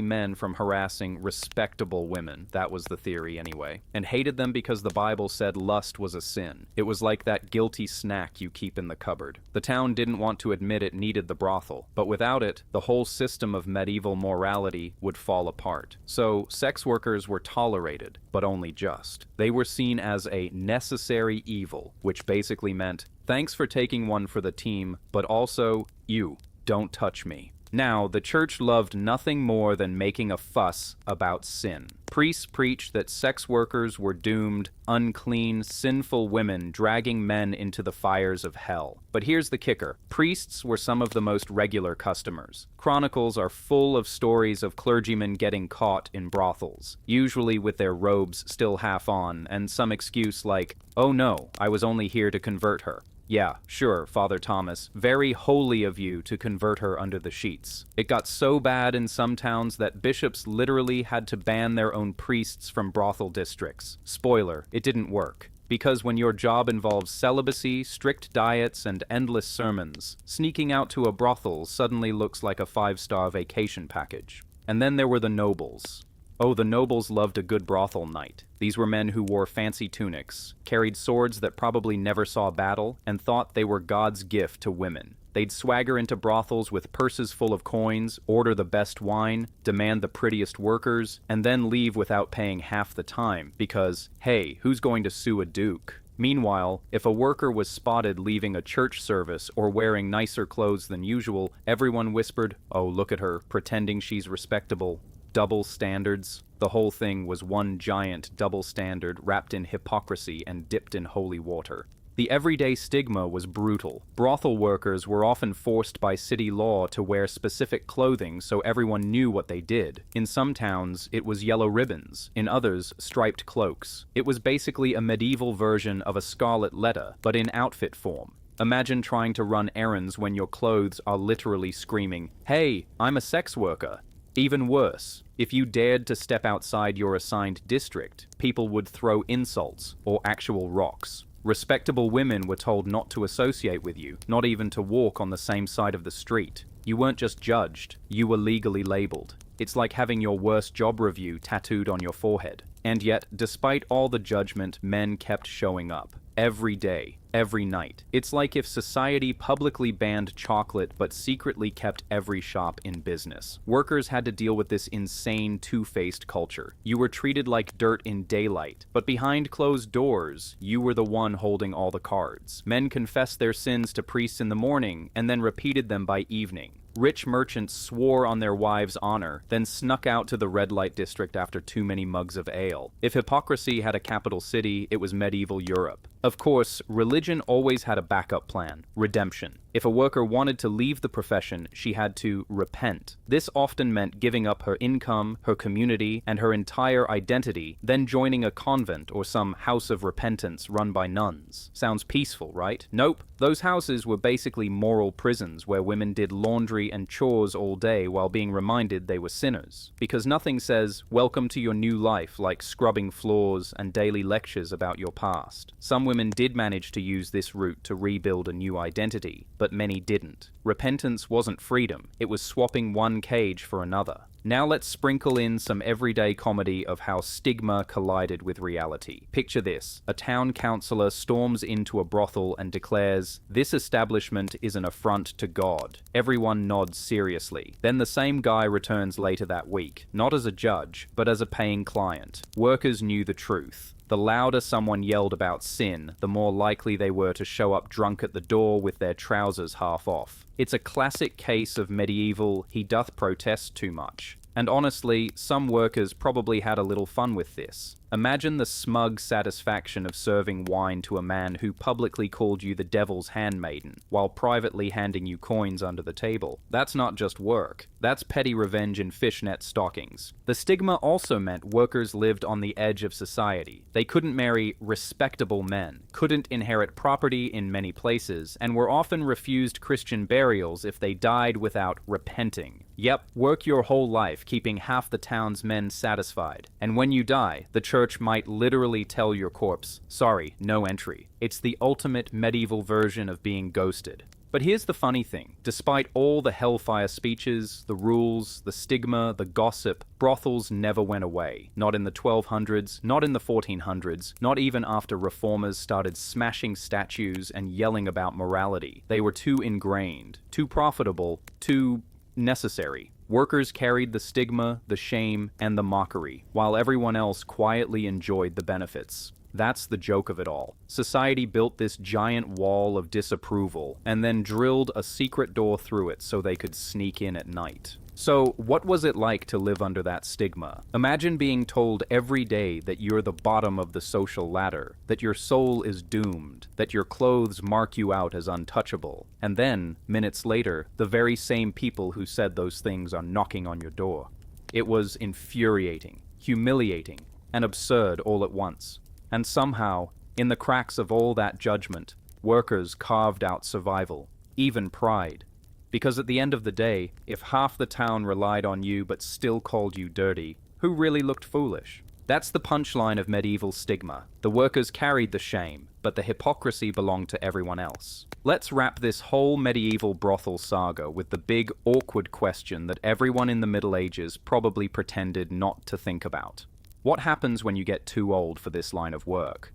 men from harassing respectable women. That was the theory anyway. And hated them because the Bible said lust was a sin. It was like that guilty snack you keep in the cupboard. The town didn't want to admit it needed the brothel, but without it, the whole system of medieval morality would fall apart. So, sex workers were tolerated, but only just. They were seen as a necessary evil, which basically meant, thanks for taking one for the team, but also, you, don't touch me. Now, the church loved nothing more than making a fuss about sin. Priests preached that sex workers were doomed, unclean, sinful women dragging men into the fires of hell. But here's the kicker. Priests were some of the most regular customers. Chronicles are full of stories of clergymen getting caught in brothels, usually with their robes still half on, and some excuse like, "Oh no, I was only here to convert her." Yeah, sure, Father Thomas, very holy of you to convert her under the sheets. It got so bad in some towns that bishops literally had to ban their own priests from brothel districts. Spoiler, it didn't work. Because when your job involves celibacy, strict diets, and endless sermons, sneaking out to a brothel suddenly looks like a 5-star vacation package. And then there were the nobles. Oh, the nobles loved a good brothel night. These were men who wore fancy tunics, carried swords that probably never saw battle, and thought they were God's gift to women. They'd swagger into brothels with purses full of coins, order the best wine, demand the prettiest workers, and then leave without paying half the time because, hey, who's going to sue a duke? Meanwhile, if a worker was spotted leaving a church service or wearing nicer clothes than usual, everyone whispered, "Oh, look at her, pretending she's respectable." Double standards. The whole thing was one giant double standard wrapped in hypocrisy and dipped in holy water. The everyday stigma was brutal. Brothel workers were often forced by city law to wear specific clothing so everyone knew what they did. In some towns, it was yellow ribbons. In others, striped cloaks. It was basically a medieval version of a scarlet letter, but in outfit form. Imagine trying to run errands when your clothes are literally screaming, "Hey, I'm a sex worker." Even worse, if you dared to step outside your assigned district, people would throw insults or actual rocks. Respectable women were told not to associate with you, not even to walk on the same side of the street. You weren't just judged, you were legally labeled. It's like having your worst job review tattooed on your forehead. And yet, despite all the judgment, men kept showing up. Every day, every night. It's like if society publicly banned chocolate but secretly kept every shop in business. Workers had to deal with this insane two-faced culture. You were treated like dirt in daylight, but behind closed doors, you were the one holding all the cards. Men confessed their sins to priests in the morning and then repeated them by evening. Rich merchants swore on their wives' honor, then snuck out to the red light district after too many mugs of ale. If hypocrisy had a capital city, it was medieval Europe. Of course, religion always had a backup plan: redemption. If a worker wanted to leave the profession, she had to repent. This often meant giving up her income, her community, and her entire identity, then joining a convent or some house of repentance run by nuns. Sounds peaceful, right? Nope. Those houses were basically moral prisons where women did laundry and chores all day while being reminded they were sinners. Because nothing says, "Welcome to your new life," like scrubbing floors and daily lectures about your past. Some women did manage to use this route to rebuild a new identity, but many didn't. Repentance wasn't freedom, it was swapping one cage for another. Now let's sprinkle in some everyday comedy of how stigma collided with reality. Picture this: a town councillor storms into a brothel and declares, "This establishment is an affront to God." Everyone nods seriously. Then the same guy returns later that week, not as a judge, but as a paying client. Workers knew the truth. The louder someone yelled about sin, the more likely they were to show up drunk at the door with their trousers half off. It's a classic case of medieval, he doth protest too much. And honestly, some workers probably had a little fun with this. Imagine the smug satisfaction of serving wine to a man who publicly called you the devil's handmaiden, while privately handing you coins under the table. That's not just work. That's petty revenge in fishnet stockings. The stigma also meant workers lived on the edge of society. They couldn't marry respectable men, couldn't inherit property in many places, and were often refused Christian burials if they died without repenting. Yep, work your whole life keeping half the town's men satisfied, and when you die, the church might literally tell your corpse, "Sorry, no entry." It's the ultimate medieval version of being ghosted. But here's the funny thing. Despite all the hellfire speeches, the rules, the stigma, the gossip, brothels never went away. Not in the 1200s, not in the 1400s, not even after reformers started smashing statues and yelling about morality. They were too ingrained, too profitable, too necessary. Workers carried the stigma, the shame, and the mockery, while everyone else quietly enjoyed the benefits. That's the joke of it all. Society built this giant wall of disapproval, and then drilled a secret door through it so they could sneak in at night. So, what was it like to live under that stigma? Imagine being told every day that you're the bottom of the social ladder, that your soul is doomed, that your clothes mark you out as untouchable, and then, minutes later, the very same people who said those things are knocking on your door. It was infuriating, humiliating, and absurd all at once. And somehow, in the cracks of all that judgment, workers carved out survival, even pride. Because at the end of the day, if half the town relied on you but still called you dirty, who really looked foolish? That's the punchline of medieval stigma. The workers carried the shame, but the hypocrisy belonged to everyone else. Let's wrap this whole medieval brothel saga with the big, awkward question that everyone in the Middle Ages probably pretended not to think about. What happens when you get too old for this line of work?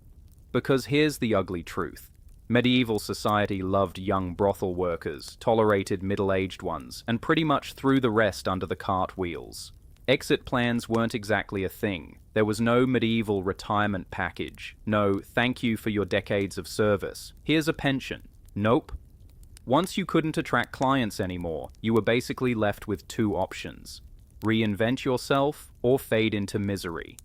Because here's the ugly truth. Medieval society loved young brothel workers, tolerated middle-aged ones, and pretty much threw the rest under the cart wheels. Exit plans weren't exactly a thing. There was no medieval retirement package. No, thank you for your decades of service. Here's a pension. Nope. Once you couldn't attract clients anymore, you were basically left with two options. Reinvent yourself or fade into misery.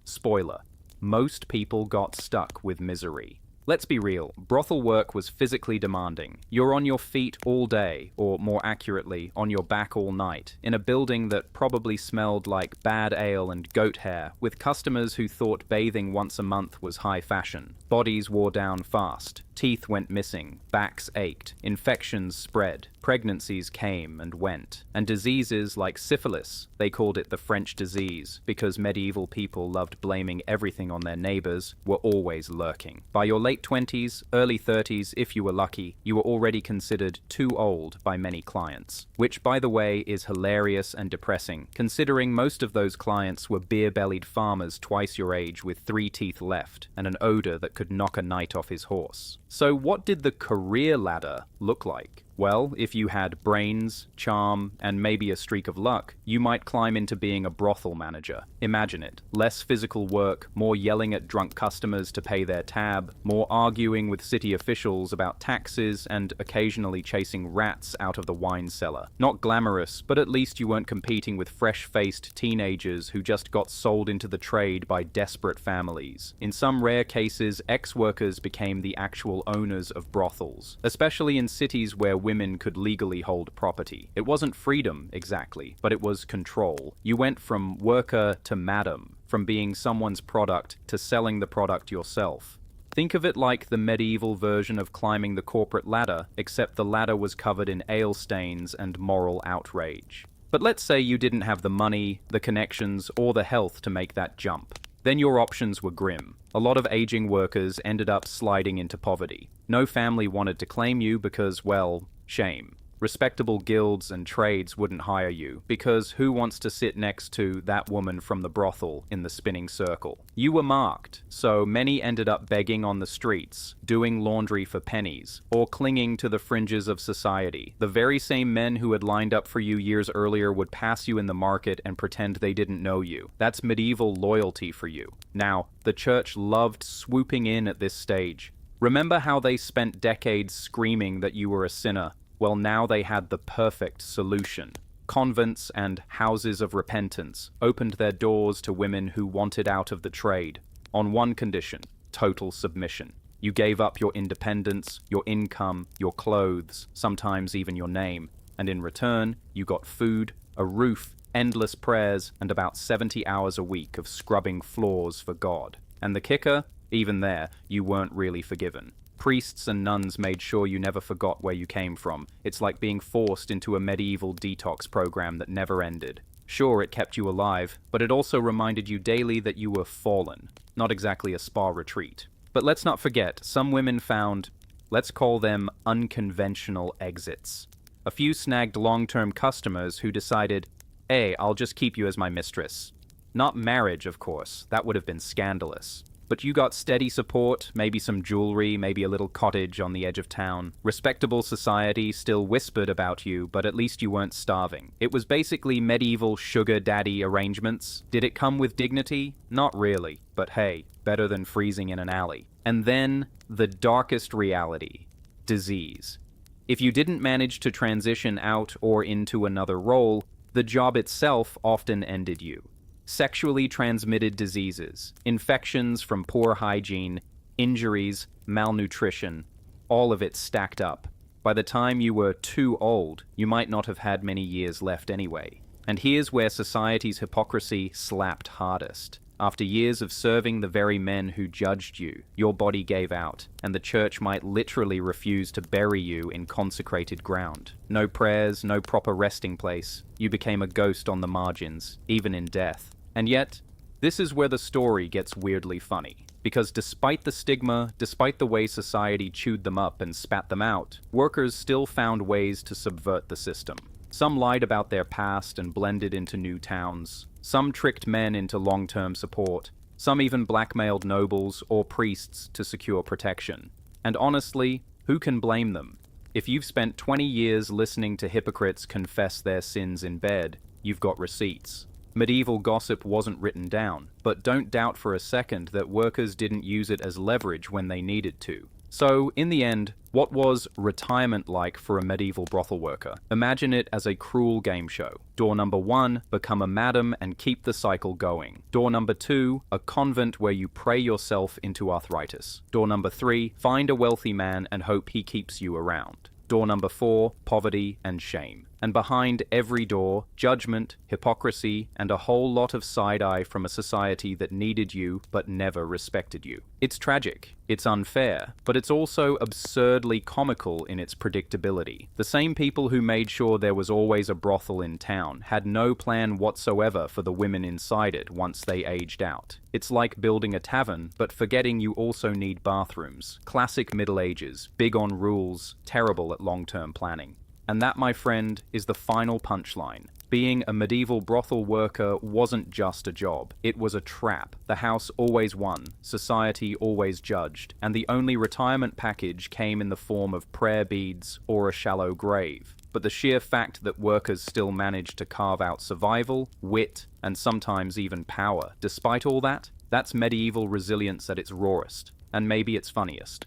Spoiler, most people got stuck with misery. Let's be real, brothel work was physically demanding. You're on your feet all day, or more accurately, on your back all night, in a building that probably smelled like bad ale and goat hair, with customers who thought bathing once a month was high fashion. Bodies wore down fast. Teeth went missing, backs ached, infections spread, pregnancies came and went, and diseases like syphilis, they called it the French disease, because medieval people loved blaming everything on their neighbors, were always lurking. By your late 20s, early 30s, if you were lucky, you were already considered too old by many clients. Which, by the way, is hilarious and depressing, considering most of those clients were beer-bellied farmers twice your age with 3 teeth left, and an odor that could knock a knight off his horse. So what did the career ladder look like? Well, if you had brains, charm, and maybe a streak of luck, you might climb into being a brothel manager. Imagine it. Less physical work, more yelling at drunk customers to pay their tab, more arguing with city officials about taxes, and occasionally chasing rats out of the wine cellar. Not glamorous, but at least you weren't competing with fresh-faced teenagers who just got sold into the trade by desperate families. In some rare cases, ex-workers became the actual owners of brothels, especially in cities where women could legally hold property. It wasn't freedom, exactly, but it was control. You went from worker to madam, from being someone's product to selling the product yourself. Think of it like the medieval version of climbing the corporate ladder, except the ladder was covered in ale stains and moral outrage. But let's say you didn't have the money, the connections, or the health to make that jump. Then your options were grim. A lot of aging workers ended up sliding into poverty. No family wanted to claim you because, well, shame. Respectable guilds and trades wouldn't hire you, because who wants to sit next to that woman from the brothel in the spinning circle? You were marked, so many ended up begging on the streets, doing laundry for pennies, or clinging to the fringes of society. The very same men who had lined up for you years earlier would pass you in the market and pretend they didn't know you. That's medieval loyalty for you. Now, the church loved swooping in at this stage. Remember how they spent decades screaming that you were a sinner? Well, now they had the perfect solution. Convents and houses of repentance opened their doors to women who wanted out of the trade, on one condition: total submission. You gave up your independence, your income, your clothes, sometimes even your name, and in return, you got food, a roof, endless prayers, and about 70 hours a week of scrubbing floors for God. And the kicker? Even there, you weren't really forgiven. Priests and nuns made sure you never forgot where you came from. It's like being forced into a medieval detox program that never ended. Sure, it kept you alive, but it also reminded you daily that you were fallen. Not exactly a spa retreat. But let's not forget, some women found, let's call them unconventional exits. A few snagged long-term customers who decided, hey, I'll just keep you as my mistress. Not marriage, of course. That would have been scandalous. But you got steady support, maybe some jewelry, maybe a little cottage on the edge of town. Respectable society still whispered about you, but at least you weren't starving. It was basically medieval sugar daddy arrangements. Did it come with dignity? Not really. But hey, better than freezing in an alley. And then, the darkest reality. Disease. If you didn't manage to transition out or into another role, the job itself often ended you. Sexually transmitted diseases, infections from poor hygiene, injuries, malnutrition, all of it stacked up. By the time you were too old, you might not have had many years left anyway. And here's where society's hypocrisy slapped hardest. After years of serving the very men who judged you, your body gave out, and the church might literally refuse to bury you in consecrated ground. No prayers, no proper resting place. You became a ghost on the margins, even in death. And yet, This is where the story gets weirdly funny. Because despite the stigma, despite the way society chewed them up and spat them out, workers still found ways to subvert the system. Some lied about their past and blended into new towns. Some tricked men into long-term support. Some even blackmailed nobles or priests to secure protection. And honestly, who can blame them? If you've spent 20 years listening to hypocrites confess their sins in bed, you've got receipts. Medieval gossip wasn't written down, but don't doubt for a second that workers didn't use it as leverage when they needed to. So, in the end, what was retirement like for a medieval brothel worker? Imagine it as a cruel game show. Door number 1, become a madam and keep the cycle going. Door number 2, a convent where you pray yourself into arthritis. Door number 3, find a wealthy man and hope he keeps you around. Door number 4, poverty and shame. And behind every door, judgment, hypocrisy, and a whole lot of side-eye from a society that needed you but never respected you. It's tragic, it's unfair, but it's also absurdly comical in its predictability. The same people who made sure there was always a brothel in town had no plan whatsoever for the women inside it once they aged out. It's like building a tavern, but forgetting you also need bathrooms. Classic Middle Ages, big on rules, terrible at long-term planning. And that, my friend, is the final punchline. Being a medieval brothel worker wasn't just a job. It was a trap. The house always won, society always judged, and the only retirement package came in the form of prayer beads or a shallow grave. But the sheer fact that workers still managed to carve out survival, wit, and sometimes even power, despite all that, that's medieval resilience at its rawest, and maybe its funniest.